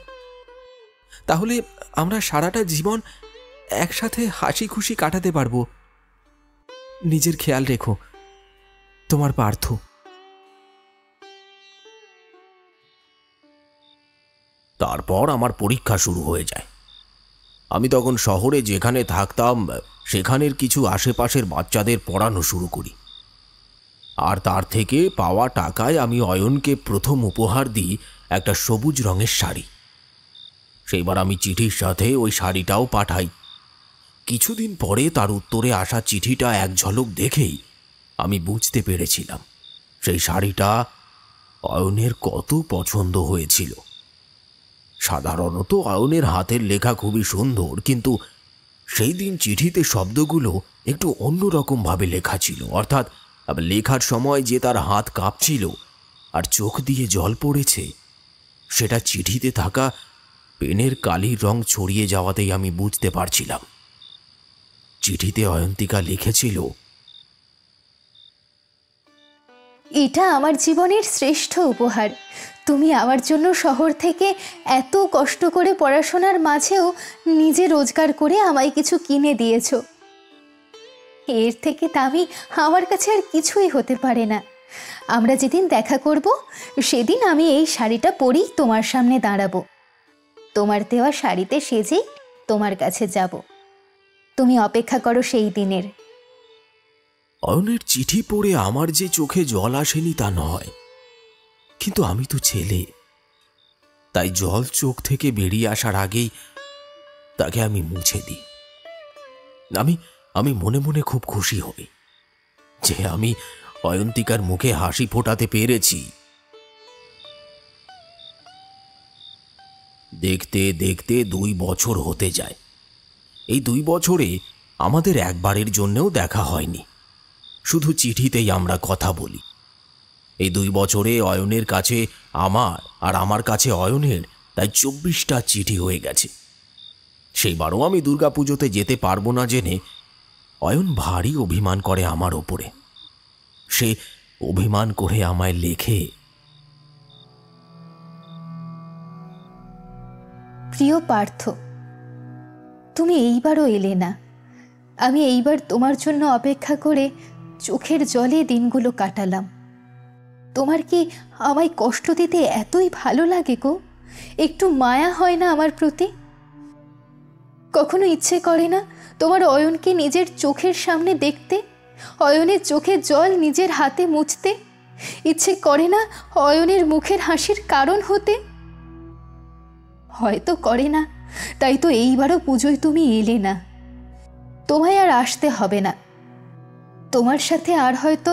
তাহলে আমরা সারাটা জীবন একসাথে হাসি খুশি কাটাতে পারবো। নিজের খেয়াল রেখো, তোমার পার্থ। তারপর আমার পরীক্ষা শুরু হয়ে যায়। আমি তখন শহরে যেখানে থাকতাম সেখানের কিছু আশেপাশের বাচ্চাদের পড়ানো শুরু করি। আর তার থেকে পাওয়া টাকায় আমি অয়নকে প্রথম উপহার দিই একটা সবুজ রঙের শাড়ি। সেইবার আমি চিঠির সাথে ওই শাড়িটাও পাঠাই। কিছুদিন পরে তার উত্তরে আসা চিঠিটা এক ঝলক দেখেই আমি বুঝতে পেরেছিলাম সেই শাড়িটা অয়নের কত পছন্দ হয়েছিল। সাধারণত অয়নের হাতের লেখা খুবই সুন্দর, কিন্তু সেই দিন চিঠিতে শব্দগুলো একটু অন্যরকমভাবে লেখা ছিল। অর্থাৎ লেখার সময় যে তার হাত কাঁপছিল আর চোখ দিয়ে জল পড়েছে, সেটা চিঠিতে থাকা পেনের কালির রং ছড়িয়ে যাওয়াতেই আমি বুঝতে পারছিলাম চিঠিতে অয়ন্তিকা লিখেছিল, এটা আমার জীবনের শ্রেষ্ঠ উপহার। তুমি আমার জন্য শহর থেকে এত কষ্ট করে পড়াশোনার মাঝেও নিজে রোজগার করে আমায় কিছু কিনে দিয়েছ। এর থেকে দামি আমার কাছে আর কিছুই হতে পারে না। আমরা যেদিন দেখা করব সেদিন আমি এই শাড়িটা পরেই তোমার সামনে দাঁড়াবো। তোমার দেওয়া শাড়িতে সেজেই তোমার কাছে যাব। তুমি অপেক্ষা করো সেই দিনের। অয়নের চিঠি পড়ে আমার যে চোখে জল আসেনি তা নয়, কিন্তু আমি তো ছেলে, তাই জল চোখ থেকে বেরিয়ে আসার আগেই তাকে আমি মুছে দিই। আমি মনে মনে খুব খুশি হই যে আমি অয়ন্তিকার মুখে হাসি ফোটাতে পেরেছি। দেখতে দেখতে 2 বছর হতে যায়। এই 2 বছরে আমাদের একবারের জন্যও দেখা হয়নি, শুধু চিঠিতেই আমরা কথা বলি। এই 2 বছরে অয়নের কাছে আমার আর আমার কাছে অয়নের তাই 24টা চিঠি হয়ে গেছে। সেইবারও আমি দুর্গাপুজোতে যেতে পারবো না জেনে অয়ন ভারী অভিমান করে আমার ওপরে। সে অভিমান করে আমায় লেখে, প্রিয় পার্থ, তুমি এইবারও এলে না। আমি এইবার তোমার জন্য অপেক্ষা করে চোখের জলে দিনগুলো কাটালাম। তোমার কি আমায় কষ্ট দিতে এতই ভালো লাগে গো? একটু মায়া হয় না আমার প্রতি? কখনো ইচ্ছে করে না তোমার অয়নকে নিজের চোখের সামনে দেখতে, অয়নের চোখের জল নিজের হাতে মুছতে? ইচ্ছে করে না অয়নের মুখের হাসির কারণ হতে? হয়তো করে না, তাই তো এইবারও পুজোয় তুমি এলে না। তোমায় আর আসতে হবে না। তোমার সাথে আর হয়তো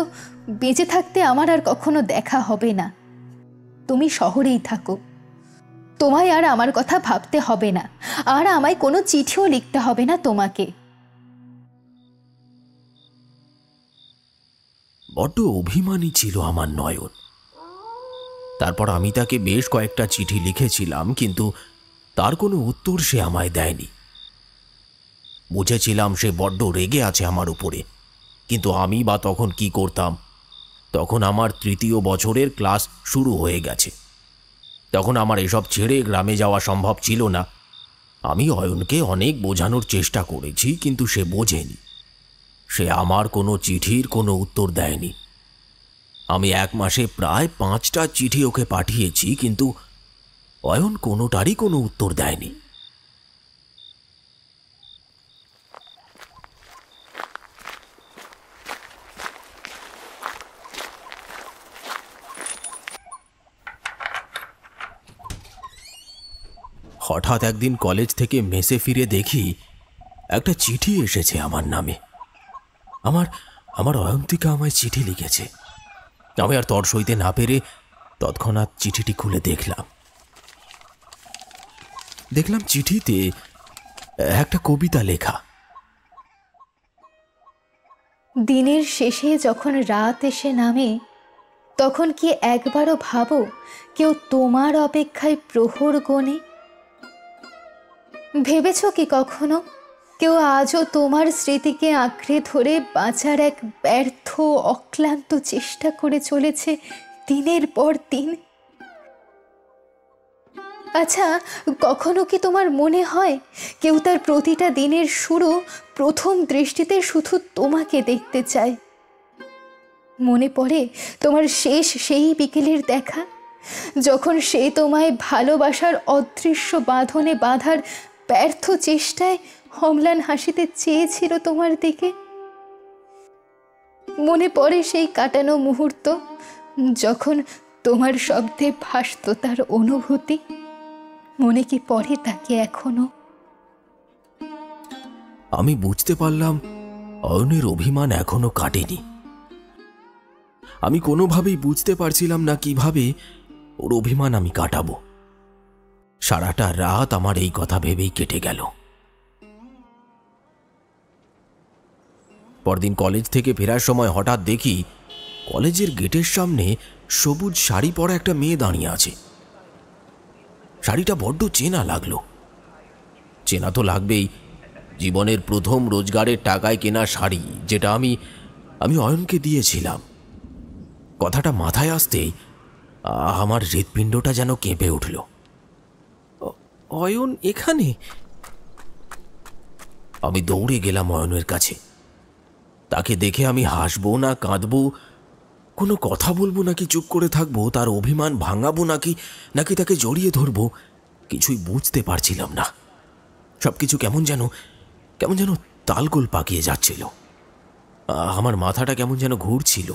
বেঁচে থাকতে আমার আর কখনো দেখা হবে না। তুমি শহরেই থাকো। তোমায় আর আমার কথা ভাবতে হবে না, আর আমায় কোনো চিঠিও লিখতে হবে না তোমাকে। বড্ড অভিমানী ছিল আমার নয়ন। তারপর আমি তাকে বেশ কয়েকটা চিঠি লিখেছিলাম, কিন্তু তার কোনো উত্তর সে আমায় দেয়নি। বুঝেছিলাম সে বড্ড রেগে আছে আমার উপরে, কিন্তু আমি বা তখন কি করতাম? তখন আমার 3য় বছরের ক্লাস শুরু হয়ে গেছে। তখন আমার এসব ছেড়ে গ্রামে যাওয়া সম্ভব ছিল না। আমি অয়নকে অনেক বোঝানোর চেষ্টা করেছি, কিন্তু সে বোঝেনি। সে আমার কোনো চিঠির কোনো উত্তর দেয়নি। আমি 1 মাসে প্রায় 5টা চিঠি ওকে পাঠিয়েছি, কিন্তু অয়ন কোনোটারই কোনো উত্তর দেয়নি। হঠাৎ একদিন কলেজ থেকে মেসে ফিরে দেখি একটা চিঠি এসেছে আমার নামে। আমার অয়ন্তিকা আমায় চিঠি লিখেছে। আমি আর তর সইতে না পেরে তৎক্ষণাৎ চিঠিটি খুলে দেখলাম চিঠিতে একটা কবিতা লেখা। দিনের শেষে যখন রাত এসে নামে, তখন কি একবারও ভাবো কেউ তোমার অপেক্ষায় প্রহর গোনে? ভেবেছ কি কখনো কেউ আজও তোমার স্মৃতিকে আঁকড়ে ধরে বাঁচার এক ব্যর্থ অক্লান্ত চেষ্টা করে চলেছে দিনের পর দিন? আচ্ছা, কখনো কি তোমার মনে হয় কেউ তার প্রতিটা দিনের শুরু প্রথম দৃষ্টিতে শুধু তোমাকে দেখতে চায়? মনে পড়ে তোমার শেষ সেই বিকেলের দেখা, যখন সে তোমায় ভালোবাসার অদৃশ্য বাঁধনে বাঁধার ব্যর্থ চেষ্টায় অম্লান হাসিতে চেয়েছিল তোমার দিকে? মনে পড়ে সেই কাটানো মুহূর্ত, যখন তোমার শব্দে ভাসত তার অনুভূতি? মনে কি পড়ে তাকে এখনো? আমি বুঝতে পারলাম অয়নের অভিমান এখনো কাটেনি। আমি কোনোভাবেই বুঝতে পারছিলাম না কিভাবে ওর অভিমান আমি কাটাবো। সারাটা রাত আমার এই কথা ভেবেই কেটে গেল। পরদিন কলেজ থেকে ফেরার সময় হঠাৎ দেখি কলেজের গেটের সামনে সবুজ শাড়ি পরা একটা মেয়ে দাঁড়িয়ে আছে। শাড়িটা বড্ড চেনা লাগলো। চেনা তো লাগবেই, জীবনের প্রথম রোজগারের টাকায় কেনা শাড়ি, যেটা আমি অয়নকে দিয়েছিলাম। কথাটা মাথায় আসতেই আমার হৃৎপিণ্ডটা যেন কেঁপে উঠল। অয়ন এখানে? আমি দৌড়ে গেলাম অয়নের কাছে। তাকে দেখে আমি হাসবো না কাঁদবো, কোনো কথা বলবো নাকি চুপ করে থাকবো, তার অভিমান ভাঙাবো নাকি তাকে জড়িয়ে ধরবো, কিছুই বুঝতে পারছিলাম না। সবকিছু কেমন যেন তালগোল পাকিয়ে যাচ্ছিল। আমার মাথাটা কেমন যেন ঘুরছিল।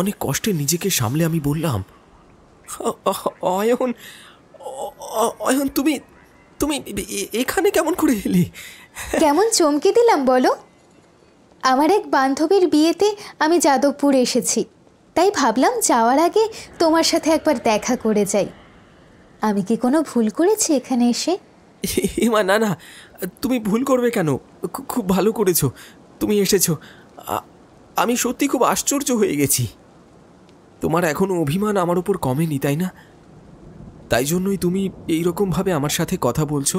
অনেক কষ্টে নিজেকে সামলে আমি বললাম, অয়ন, অয়ন, তুমি তুমি এখানে কেমন করে এলে? কেমন চমকে দিলাম বলো? আমার এক বান্ধবীর বিয়েতে আমি যাদবপুর এসেছি, তাই ভাবলাম যাওয়ার আগে তোমার সাথে একবার দেখা করে যাই। আমি কি কোনো ভুল করেছি এখানে এসে? মা, না না, তুমি ভুল করবে কেন? খুব ভালো করেছো তুমি এসেছো। আমি সত্যি খুব আশ্চর্য হয়ে গেছি। তোমার এখনো অভিমান আমার উপর কমেনি, তাই না? তাই জন্যই তুমি এইরকমভাবে আমার সাথে কথা বলছো।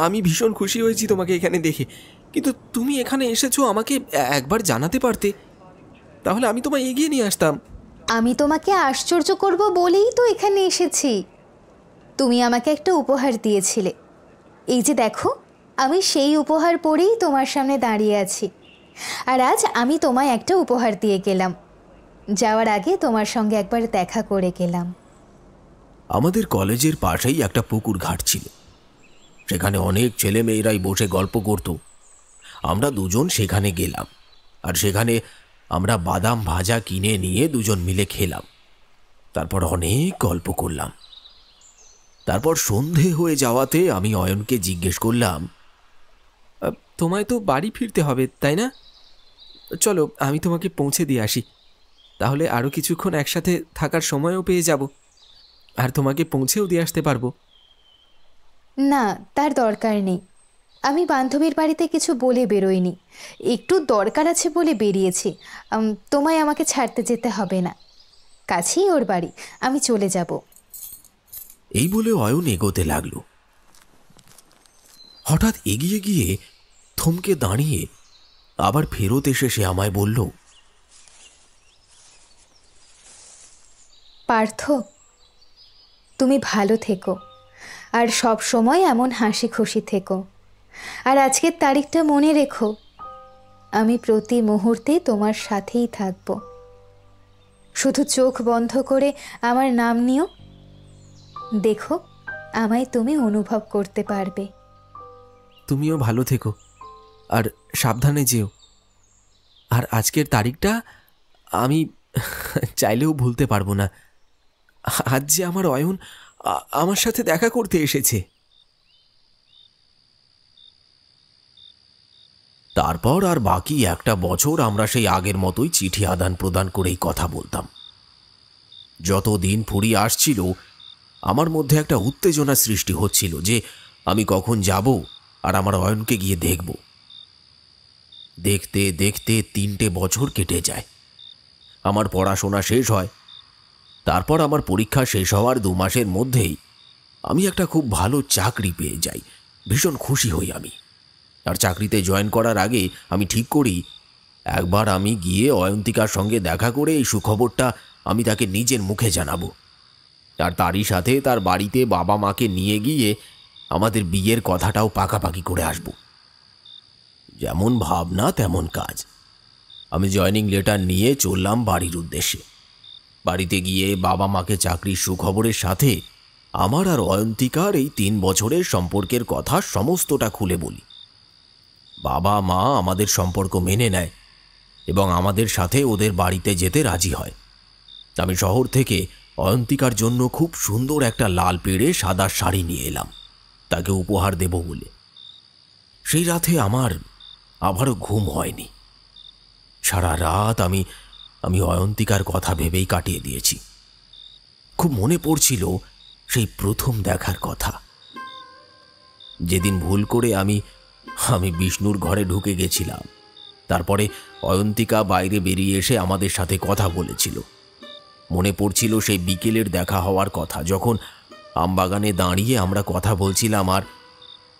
আমি ভীষণ খুশি হয়েছি তোমাকে এখানে দেখে, কিন্তু তুমি এখানে এসেছো আমাকে একবার জানাতে পারতে, তাহলে আমি তোমায় এগিয়ে নিয়ে আসতাম। আমি তোমাকে আশ্চর্য করব বলেই তো এখানে এসেছি। তুমি আমাকে একটা উপহার দিয়েছিলে, এই যে দেখো, আমি সেই উপহার পরেই তোমার সামনে দাঁড়িয়ে আছি। আর আজ আমি তোমায় একটা উপহার দিয়ে গেলাম, যাওয়ার আগে তোমার সঙ্গে একবার দেখা করে গেলাম। আমাদের কলেজের পাশেই একটা পুকুর ঘাট ছিল, সেখানে অনেক ছেলে মেয়েরাই বসে গল্প করত। আমরা দুজন সেখানে গেলাম, আর সেখানে আমরা বাদাম ভাজা কিনে নিয়ে দুজন মিলে খেলাম। তারপর অনেক গল্প করলাম। তারপর সন্ধে হয়ে যাওয়াতে আমি অয়নকে জিজ্ঞেস করলাম, তোমায় তো বাড়ি ফিরতে হবে তাই না? চলো আমি তোমাকে পৌঁছে দিয়ে আসি, তাহলে আরও কিছুক্ষণ একসাথে থাকার সময়ও পেয়ে যাব, আর তোমাকে পৌঁছেও দিয়ে আসতে পারবো। না, তার দরকার নেই। আমি বান্ধবীর বাড়িতে কিছু বলে বেরোইনি, একটু দরকার আছে বলে বেরিয়েছি। তোমায় আমাকে ছাড়তে যেতে হবে না, কাছেই ওর বাড়ি, আমি চলে যাব। এই বলে অয়ন এগোতে লাগলো। হঠাৎ এগিয়ে গিয়ে থমকে দাঁড়িয়ে আবার ফেরত এসে সে আমায় বলল, পার্থ, তুমি ভালো থেকো, আর সব সময় এমন হাসি খুশি থেকো। আর আজকের তারিখটা মনে রেখো, আমি প্রতি মুহূর্তে তোমার সাথেই থাকব। শুধু চোখ বন্ধ করে আমার নাম নিও, দেখো আমায় তুমি অনুভব করতে পারবে। তুমিও ভালো থেকো, আর সাবধানে যেও। আর আজকের তারিখটা আমি চাইলেও ভুলতে পারবো না। আজ যে আমার অয়ন আমার সাথে দেখা করতে এসেছে। তারপর আর বাকি একটা বছর আমরা সেই আগের মতোই চিঠি আদান প্রদান করেই কথা বলতাম। যত দিন ফুরিয়ে আসছিল আমার মধ্যে একটা উত্তেজনা সৃষ্টি হচ্ছিল যে আমি কখন যাব আর আমার অয়নকে গিয়ে দেখব। দেখতে দেখতে 3টে বছর কেটে যায়। আমার পড়াশোনা শেষ হয়। তারপর আমার পরীক্ষা শেষ হওয়ার 2 মাসের মধ্যেই আমি একটা খুব ভালো চাকরি পেয়ে যাই। ভীষণ খুশি হই আমি। আর চাকরিতে জয়েন করার আগে আমি ঠিক করি একবার আমি গিয়ে অয়ন্তিকার সঙ্গে দেখা করে এই সুখবরটা আমি তাকে নিজের মুখে জানাবো। আর তারই সাথে তার বাড়িতে বাবা মাকে নিয়ে গিয়ে আমাদের বিয়ের কথাটাও পাকাপাকি করে আসব। যেমন ভাবনা তেমন কাজ। আমি জয়েনিং লেটার নিয়ে চললাম বাড়ির উদ্দেশ্যে। বাড়িতে গিয়ে বাবা মাকে চাকরির সুখবরের সাথে আমার আর অয়ন্তিকার এই 3 বছরের সম্পর্কের কথা সমস্তটা খুলে বলি। বাবা মা আমাদের সম্পর্ক মেনে নেয় এবং আমাদের সাথে ওদের বাড়িতে যেতে রাজি হয়। আমি শহর থেকে অয়ন্তিকার জন্য খুব সুন্দর একটা লাল পেড়ে সাদা শাড়ি নিয়ে এলাম তাকে উপহার দেব বলে। সেই রাতে আমার আবারও ঘুম হয়নি। সারা রাত আমি অয়ন্তিকার কথা ভেবেই কাটিয়ে দিয়েছি। খুব মনে পড়ছিল সেই প্রথম দেখার কথা, যেদিন ভুল করে আমি বিষ্ণুর ঘরে ঢুকে গেছিলাম। তারপরে অয়ন্তিকা বাইরে বেরিয়ে এসে আমাদের সাথে কথা বলেছিল। মনে পড়ছিল সেই বিকেলের দেখা হওয়ার কথা, যখন আমবাগানে দাঁড়িয়ে আমরা কথা বলছিলাম, আর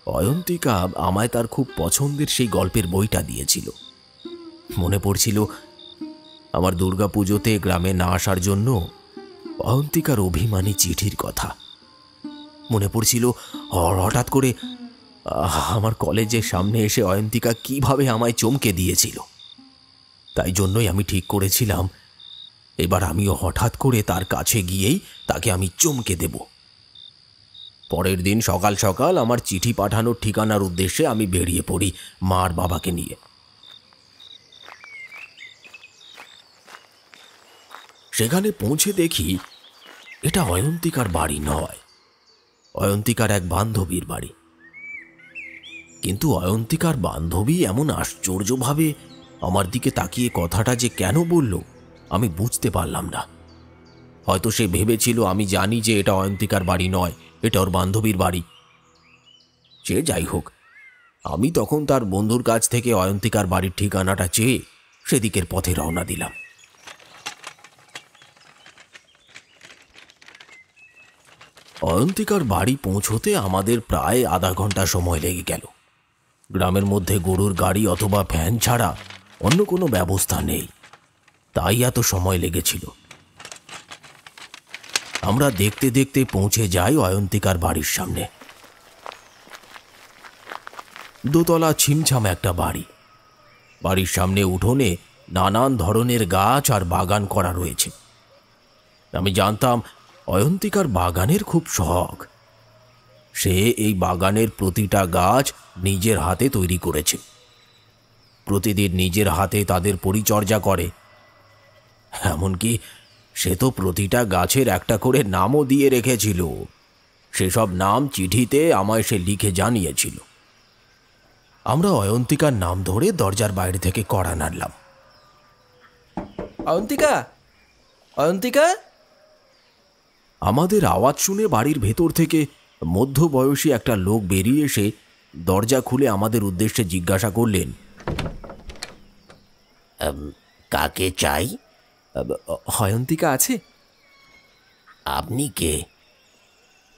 অয়ন্তিকা আমায় তার খুব পছন্দের সেই গল্পের বইটা দিয়েছিল। মনে পড়ছিল আমার দুর্গাপুজোতে গ্রামে না আসার জন্য অয়ন্তিকার অভিমানী চিঠির কথা। মনে পড়ছিল হঠাৎ করে আমার কলেজের সামনে এসে অয়ন্তিকা কিভাবে আমায় চমকে দিয়েছিল। তাই জন্যই আমি ঠিক করেছিলাম এবার আমিও হঠাৎ করে তার কাছে গিয়েই তাকে আমি চমকে দেব। পরের দিন সকাল সকাল আমার চিঠি পাঠানোর ঠিকানার উদ্দেশ্যে আমি বেরিয়ে পড়ি মা আর বাবাকে নিয়ে। সেখানে পৌঁছে দেখি এটা অয়ন্তিকার বাড়ি নয়, অয়ন্তিকার এক বান্ধবীর বাড়ি। কিন্তু অয়ন্তিকার বান্ধবী এমন আশ্চর্যভাবে আমার দিকে তাকিয়ে কথাটা যে কেন বলল আমি বুঝতে পারলাম না। হয়তো সে ভেবেছিল আমি জানি যে এটা অয়ন্তিকার বাড়ি নয়, এটা ওর বান্ধবীর বাড়ি। সে যাই হোক, আমি তখন তার বন্ধুর কাছ থেকে অয়ন্তিকার বাড়ির ঠিকানাটা চেয়ে সেদিকের পথে রওনা দিলাম। অয়ন্তিকার বাড়ি পৌঁছতে আমাদের প্রায় আধা ঘন্টা সময় লেগে গেল। গ্রামের মধ্যে গরুর গাড়ি অথবা ভ্যান ছাড়া অন্য কোনো ব্যবস্থা নেই, তাই এত সময় লেগেছিল। আমরা দেখতে দেখতে পৌঁছে যাই অয়ন্তিকার বাড়ির সামনে। দোতলা ছিমছাম একটা বাড়ি। বাড়ির সামনে উঠোনে নানান ধরনের গাছ আর বাগান করা রয়েছে। আমি জানতাম অয়ন্তিকার বাগানের খুব শখ। সে এই বাগানের প্রতিটা গাছ নিজের হাতে তৈরি করেছে, প্রতিদিন নিজের হাতে তাদের পরিচর্যা করে। এমনকি সে তো প্রতিটা গাছের একটা করে নামও দিয়ে রেখেছিল। সেসব নাম চিঠিতে আমায় সে লিখে জানিয়েছিল। আমরা অয়ন্তিকার নাম ধরে দরজার বাইরে থেকে কড়া নাড়লাম। অয়ন্তিকা, অয়ন্তিকা! আমাদের আওয়াজ শুনে বাড়ির ভেতর থেকে মধ্যবয়সী একটা লোক বেরিয়ে এসে দরজা খুলে আমাদের উদ্দেশ্যে জিজ্ঞাসা করলেন, কাকে চাই? অয়ন্তিকা আছে? আপনি কে?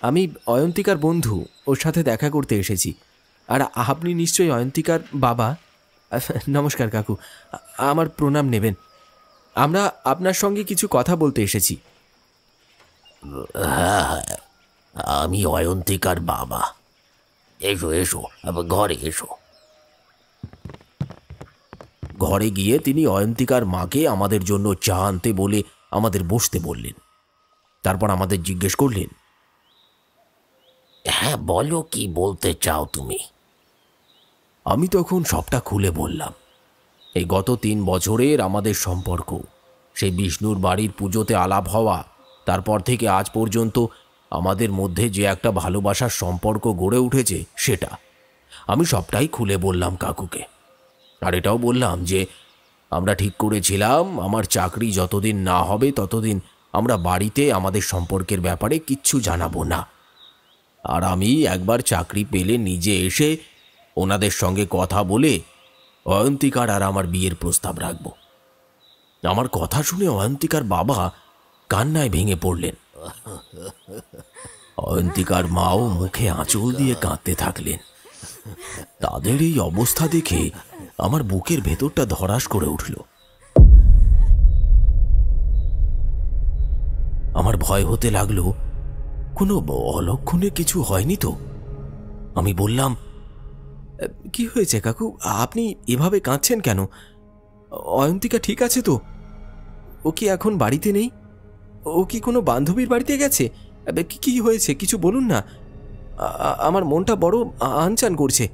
আমি অয়ন্তিকার বন্ধু, ওর সাথে দেখা করতে এসেছি। আর আপনি নিশ্চয়ই অয়ন্তিকার বাবা। নমস্কার কাকু, আমার প্রণাম নেবেন। আমরা আপনার সঙ্গে কিছু কথা বলতে এসেছি। হ্যাঁ, আমি অয়ন্তিকার বাবা। এসো এসো, ঘরে এসো। ঘরে গিয়ে তিনি অয়ন্তিকার মাকে আমাদের জন্য চা আনতে বলে আমাদের বসতে বললেন। তারপর আমাদের জিজ্ঞেস করলেন, হ্যাঁ বলো, কি বলতে চাও তুমি? আমি তখন সবটা খুলে বললাম। এই গত 3 বছরের আমাদের সম্পর্ক, সেই বিষ্ণুর বাড়ির পুজোতে আলাপ হওয়া, তারপর থেকে আজ পর্যন্ত আমাদের মধ্যে যে একটা ভালোবাসার সম্পর্ক গড়ে উঠেছে, সেটা আমি সবটাই খুলে বললাম কাকুকে। আর এটাও বললাম যে আমরা ঠিক করেছিলাম আমার চাকরি যতদিন না হবে ততদিন আমরা বাড়িতে আমাদের সম্পর্কের ব্যাপারে কিচ্ছু জানাবো না। আর আমি একবার চাকরি পেলে নিজে এসে ওনাদের সঙ্গে কথা বলে অয়ন্তিকার আর আমার বিয়ের প্রস্তাব রাখব। আমার কথা শুনে অয়ন্তিকার বাবা কান্নায় ভেঙে পড়লেন। অয়ন্তিকার মাও মুখে আঁচল দিয়ে কাঁদতে থাকলেন। তাদের এই অবস্থা দেখে আমার বুকের ভেতরটা ধড়াস করে উঠল। আমার ভয় হতে লাগলো কোনো অলক্ষণে কিছু হয়নি তো। আমি বললাম, কি হয়েছে কাকু, আপনি এভাবে কাঁদছেন কেন? অয়ন্তিকা ঠিক আছে তো? ও কি এখন বাড়িতে নেই? ও কি কোনো বান্ধবীর বাড়িতে গেছে? কি হয়েছে কিছু বলুন না। আমার মনটা বড় আনচান করছে।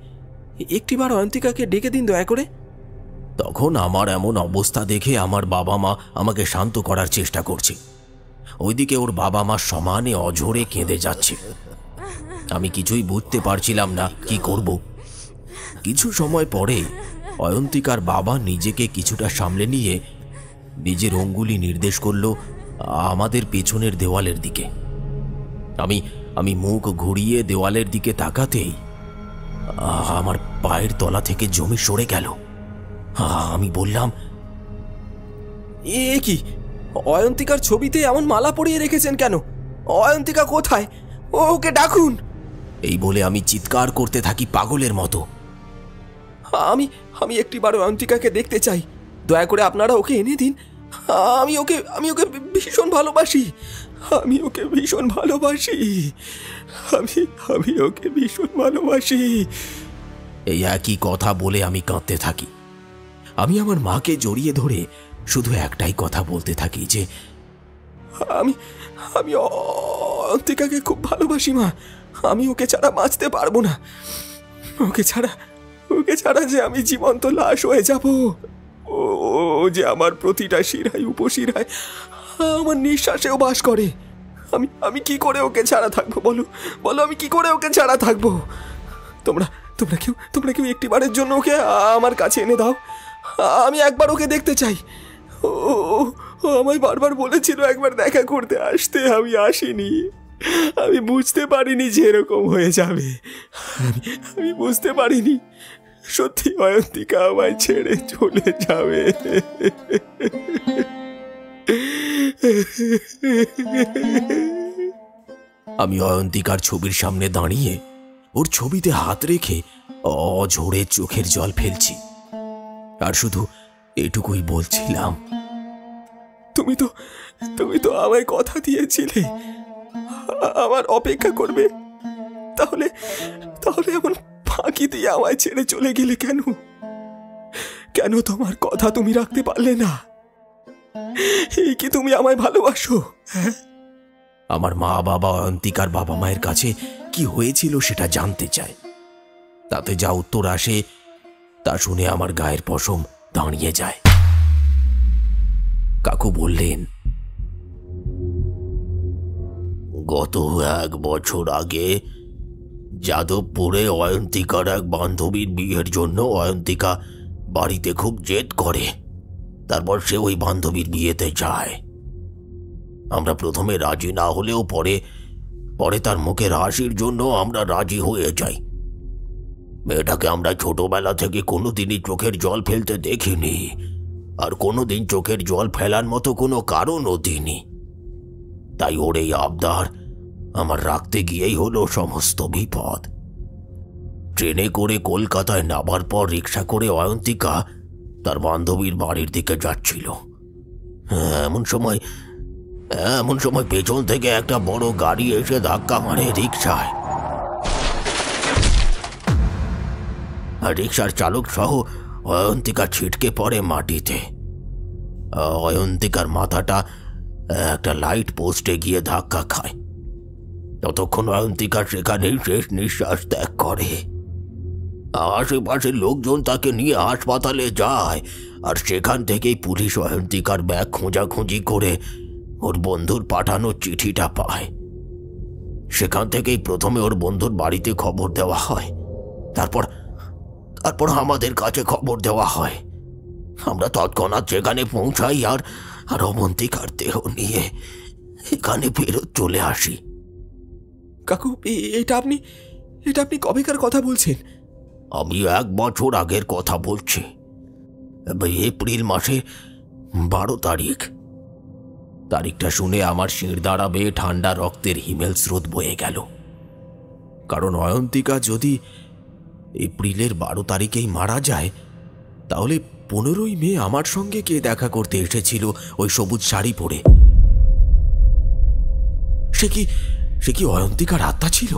একটিবার অয়ন্তিকাকে ডেকে দিন দয়া করে। তখন আমার এমন অবস্থা দেখে আমার বাবা মা আমাকে শান্ত করার চেষ্টা করছে। ওইদিকে ওর বাবা মা সমানে অঝরে কেঁদে যাচ্ছে। আমি কিছুই বুঝতে পারছিলাম না কি করব। কিছু সময় পরে অয়ন্তিকার বাবা নিজেকে কিছুটা সামলে নিয়ে নিজের অঙ্গুলি নির্দেশ করল আমাদের পেছনের দেওয়ালের দিকে। আমি মুখ ঘুরিয়ে দেওয়ালের দিকে তাকাতেই আমার পায়ের তলা থেকে জমি সরে গেল। আমি বললাম, এ কি, অয়ন্তিকার ছবিতে এমন মালা পরিয়ে রেখেছেন কেন? অয়ন্তিকা কোথায়? ওকে ডাকুন। এই বলে আমি চিৎকার করতে থাকি পাগলের মতো। আমি আমি একটিবার অয়ন্তিকাকে দেখতে চাই, দয়া করে আপনারা ওকে এনে দিন। আমি ওকে ভীষণ ভালোবাসি, আমি ওকে ভীষণ ভালোবাসি, আমি ওকে ভীষণ ভালোবাসি। এই একই কথা বলে আমি কাঁদতে থাকি। আমি আমার মাকে জড়িয়ে ধরে শুধু একটাই কথা বলতে থাকি যে আমি অয়ন্তিকাকে খুব ভালোবাসি মা, আমি ওকে ছাড়া বাঁচতে পারবো না। ওকে ছাড়া যে আমি জীবন্ত লাশ হয়ে যাব। ও যে আমার প্রতিটা শিরায় উপশিরায় আমার নিঃশ্বাসেও বাস করে। আমি কি করে ওকে ছাড়া থাকবো বলো আমি কি করে ওকে ছাড়া থাকবো? তোমরা কেউ একটিবারের জন্য ওকে আমার কাছে এনে দাও, আমি একবার ওকে দেখতে চাই। ও আমায় বারবার বলেছিল একবার দেখা করতে আসতে, আমি আসিনি। আমি বুঝতে পারিনি যে এরকম হয়ে যাবে, আমি বুঝতে পারিনি সত্যি অয়ন্তিকা আমায় ছেড়ে চলে যাবে। আমি অয়ন্তিকার ছবির সামনে দাঁড়িয়ে ওর ছবিতে হাত রেখে অঝরে চোখের জল ফেলছি, আর শুধু এটুকুই বলছিলাম, তুমি তো আমায় কথা দিয়েছিলে আমার অপেক্ষা করবে, তাহলে এমন ফাঁকি দিয়ে আমায় ছেড়ে চলে গেলে কেন তোমার কথা তুমি রাখতে পারলে না? এই কি তুমি আমায় ভালোবাসো? আমার মা বাবা অয়ন্তিকার বাবা মায়ের কাছে কি হয়েছিল সেটা জানতে চায়। তাতে যা উত্তর আসে তা শুনে আমার গায়ের পশম দাঁড়িয়ে যায়। কাকু বললেন, গত 1 বছর আগে যাদবপুরে অয়ন্তিকার এক বান্ধবীর বিয়ের জন্য অয়ন্তিকা বাড়িতে খুব জেদ করে। তারপর সে ওই বান্ধবীর বিয়েতে যায়। আমরা প্রথমে রাজি না হলেও পরে তার মুখের হাসির জন্য আমরা রাজি হয়ে যাই। মেয়েটাকে আমরা ছোটবেলা থেকে কোনোদিনই চোখের জল ফেলতে দেখিনি, আর কোনোদিন চোখের জল ফেলার মতো কোনো কারণও দিইনি। তাই ওর এই আবদার আমার রাখতে গিয়েই হলো সমস্ত বিপদ। ট্রেনে করে কলকাতায় নামার পর রিক্সা করে অয়ন্তিকা তার বান্ধবীর বাড়ির দিকে যাচ্ছিল। এমন সময় পেছন থেকে একটা বড় গাড়ি এসে ধাক্কা মারে রিক্সায়, আর রিক্সার চালক সহ অয়ন্তিকা ছিটকে পড়ে মাটিতে। অয়ন্তিকার মাথাটা একটা লাইট পোস্টে গিয়ে ধাক্কা খায়। ততক্ষণ অয়ন্তিকা সেখানেই শেষ নিঃশ্বাস ত্যাগ করে। আশেপাশের লোকজন তাকে নিয়ে হাসপাতালে যায়, আর সেখান থেকেই পুলিশ অয়ন্তিকার ব্যাগ খোঁজাখুঁজি করে ওর বন্ধুর পাঠানো চিঠিটা পায়। সেখান থেকেই প্রথমে ওর বন্ধুর বাড়িতে খবর দেওয়া হয়, তারপর আমাদের কাছে খবর দেওয়া হয়। আমরা তৎক্ষণাৎ সেখানে পৌঁছাই আর অবন্তিকার দেহ নিয়ে এখানে ফেরত চলে আসি। কাকু, এটা আপনি কবেকার কথা বলছেন? আমি 1 বছর আগের কথা বলছি। এপ্রিল মাসে 12 তারিখ। তারিখটা শুনে আমার শিরদাঁড়া বেয়ে ঠান্ডা রক্তের হিমেল স্রোত বয়ে গেল। কারণ অয়ন্তিকা যদি এপ্রিলের 12 তারিখেই মারা যায়, তাহলে 15ই মে আমার সঙ্গে কে দেখা করতে এসেছিল ওই সবুজ শাড়ি পরে? সে কি অয়ন্তিকার আত্মা ছিল?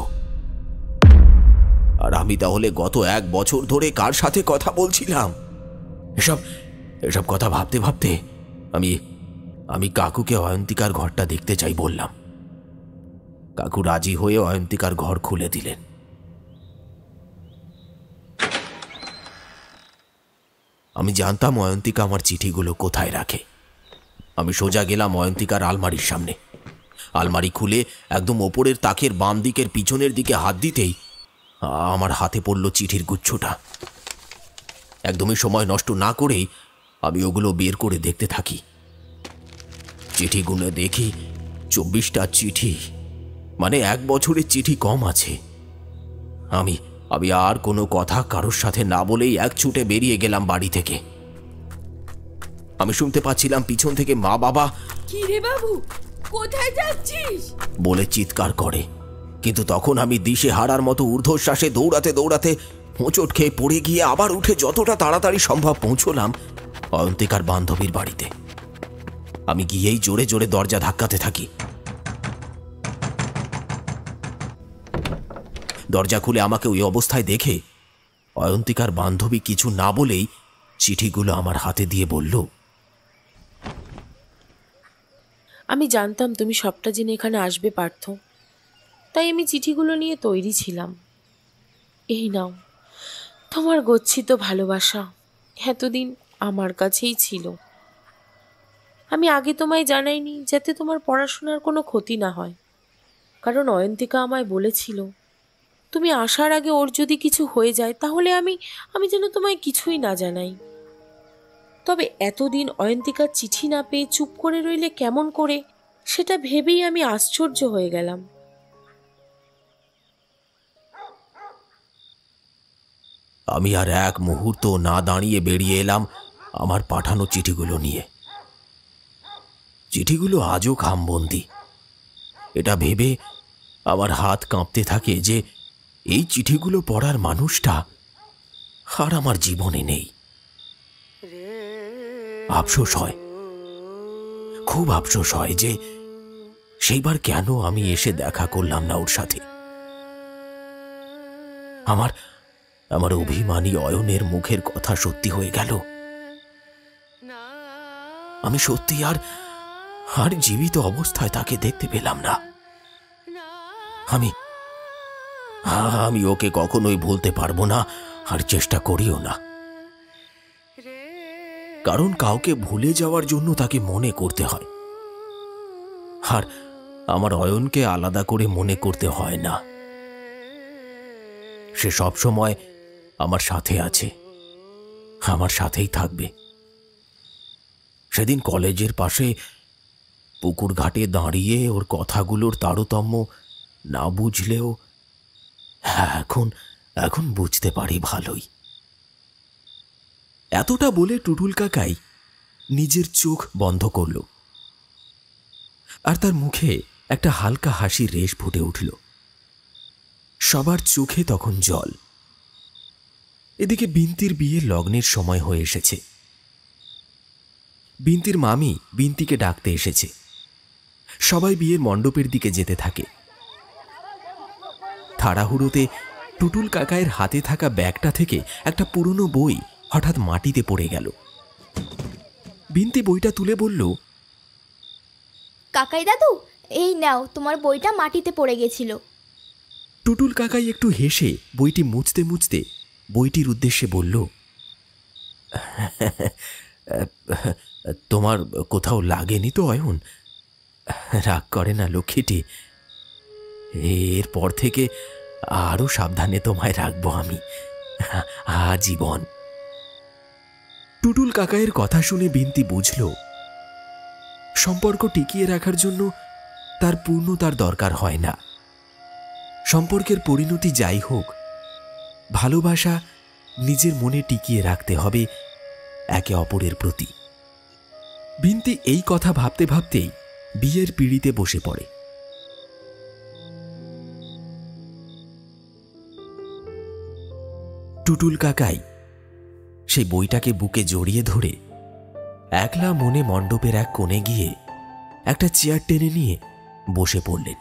আর আমি তাহলে গত 1 বছর ধরে কার সাথে কথা বলছিলাম? এসব কথা ভাবতে ভাবতে আমি কাকুকে অয়ন্তিকার ঘরটা দেখতে চাই বললাম। কাকু রাজি হয়ে অয়ন্তিকার ঘর খুলে দিলেন। আমি জানতাম অয়ন্তিকা আমার চিঠিগুলো কোথায় রাখে। আমি সোজা গেলাম অয়ন্তিকার আলমারির সামনে। আলমারি খুলে একদম ওপরের তাকের বাম দিকের পিছনের দিকে হাত দিতেই আমার হাতে পড়ল চিঠির গুচ্ছটা। একদমই সময় নষ্ট না করেই আমি ওগুলো বের করে দেখতে থাকি। চিঠি গুনে দেখি 24টা চিঠি, মানে 1 বছরের চিঠি কম আছে। আমি আর কোনো কথা কারোর সাথে না বলেই এক ছুটে বেরিয়ে গেলাম বাড়ি থেকে। আমি শুনতে পাচ্ছিলাম পিছন থেকে মা বাবা কি রে বাবু, কোথায় যাচ্ছিস বলে চিৎকার করে, কিন্তু তখন আমি দিশে হারার মতো ঊর্ধ্বশ্বাসে দৌড়াতে দৌড়াতে হোঁচট খেয়ে পড়ে গিয়ে আবার উঠে যতটা তাড়াতাড়ি সম্ভব পৌঁছলাম অয়ন্তিকার বান্ধবীর বাড়িতে। আমি গিয়েই জোরে জোরে দরজা ধাক্কাতে থাকি। দরজা খুলে আমাকে ওই অবস্থায় দেখে অয়ন্তিকার বান্ধবী কিছু না বলেই চিঠিগুলো আমার হাতে দিয়ে বলল, আমি জানতাম তুমি সবটা জেনে এখানে আসবে পার্থ, তাই আমি চিঠিগুলো নিয়ে তৈরি ছিলাম। এই নাও তোমার গচ্ছিত ভালোবাসা, এতদিন আমার কাছেই ছিল। আমি আগে তোমায় জানাইনি যাতে তোমার পড়াশোনার কোনো ক্ষতি না হয়, কারণ অয়ন্তিকা আমায় বলেছিল তুমি আসার আগে ওর যদি কিছু হয়ে যায় তাহলে আমি যেন তোমায় কিছুই না জানাই। তবে এতদিন অয়ন্তিকার চিঠি না পেয়ে চুপ করে রইলে কেমন করে, সেটা ভেবেই আমি আশ্চর্য হয়ে গেলাম। আমি আর এক মুহূর্ত না দাঁড়িয়ে বেরিয়ে এলাম আমার পাঠানো চিঠিগুলো নিয়ে। চিঠিগুলো আজও খামবন্দি। এটা ভেবে আমার হাত কাঁপতে থাকে যে এই চিঠিগুলো পড়ার মানুষটা আর আমার জীবনে নেই। আফসোস হয়, খুব আফসোস হয় যে সেইবার কেন আমি এসে দেখা করলাম না ওর সাথে। আমার অভিমানী অয়নের মুখের কথা সত্যি হয়ে গেল। আমি সত্যি আর জীবিত অবস্থায় তাকে দেখতে পেলাম না। আমি ওকে কখনোই ভুলতে পারবো না, আর চেষ্টা করিও না। কারণ কাউকে ভুলে যাওয়ার জন্য তাকে মনে করতে হয়, আর আমার অয়নকে আলাদা করে মনে করতে হয় না। সে সব সময় আমার সাথে আছে, আমার সাথেই থাকবে। সেদিন কলেজের পাশে পুকুর ঘাটে দাঁড়িয়ে ওর কথাগুলোর তারতম্য না বুঝলেও এখন বুঝতে পারি ভালোই। এতটা বলে টুটুল কাকাই নিজের চোখ বন্ধ করল, আর তার মুখে একটা হালকা হাসির রেশ ফুটে উঠল। সবার চোখে তখন জল। এদিকে বিন্তির বিয়ের লগ্নের সময় হয়ে এসেছে। বিন্তির মামি বিন্তিকে ডাকতে এসেছে। সবাই বিয়ের মণ্ডপের দিকে যেতে থাকে। তাড়াহুড়োতে টুটুল কাকায়ের হাতে থাকা ব্যাগটা থেকে একটা পুরনো বই হঠাৎ মাটিতে পড়ে গেল। বিন্তি বইটা তুলে বলল, কাকাই দাদু, এই নাও, তোমার বইটা মাটিতে পড়ে গেছিল। টুটুল কাকাই একটু হেসে বইটি মুছতে মুছতে বইটির উদ্দেশ্যে বলল, তোমার কোথাও লাগেনি তো অয়ন? রাগ করে না লক্ষ্মীটি। এরপর থেকে আরো সাবধানে তোমায় রাখবো আমি আজীবন। টুটুল কাকায়ের কথা শুনে বিন্তি বুঝল সম্পর্ক টিকিয়ে রাখার জন্য তার পূর্ণতার দরকার হয় না। সম্পর্কের পরিণতি যাই হোক, ভালোবাসা নিজের মনে টিকিয়ে রাখতে হবে একে অপরের প্রতি। বিন্তি এই কথা ভাবতে ভাবতেই বিয়ের পিঁড়িতে বসে পড়ে। টুটুল কাকাই সেই বইটাকে বুকে জড়িয়ে ধরে একলা মনে মণ্ডপের এক কোণে গিয়ে একটা চেয়ার টেনে নিয়ে বসে পড়লেন।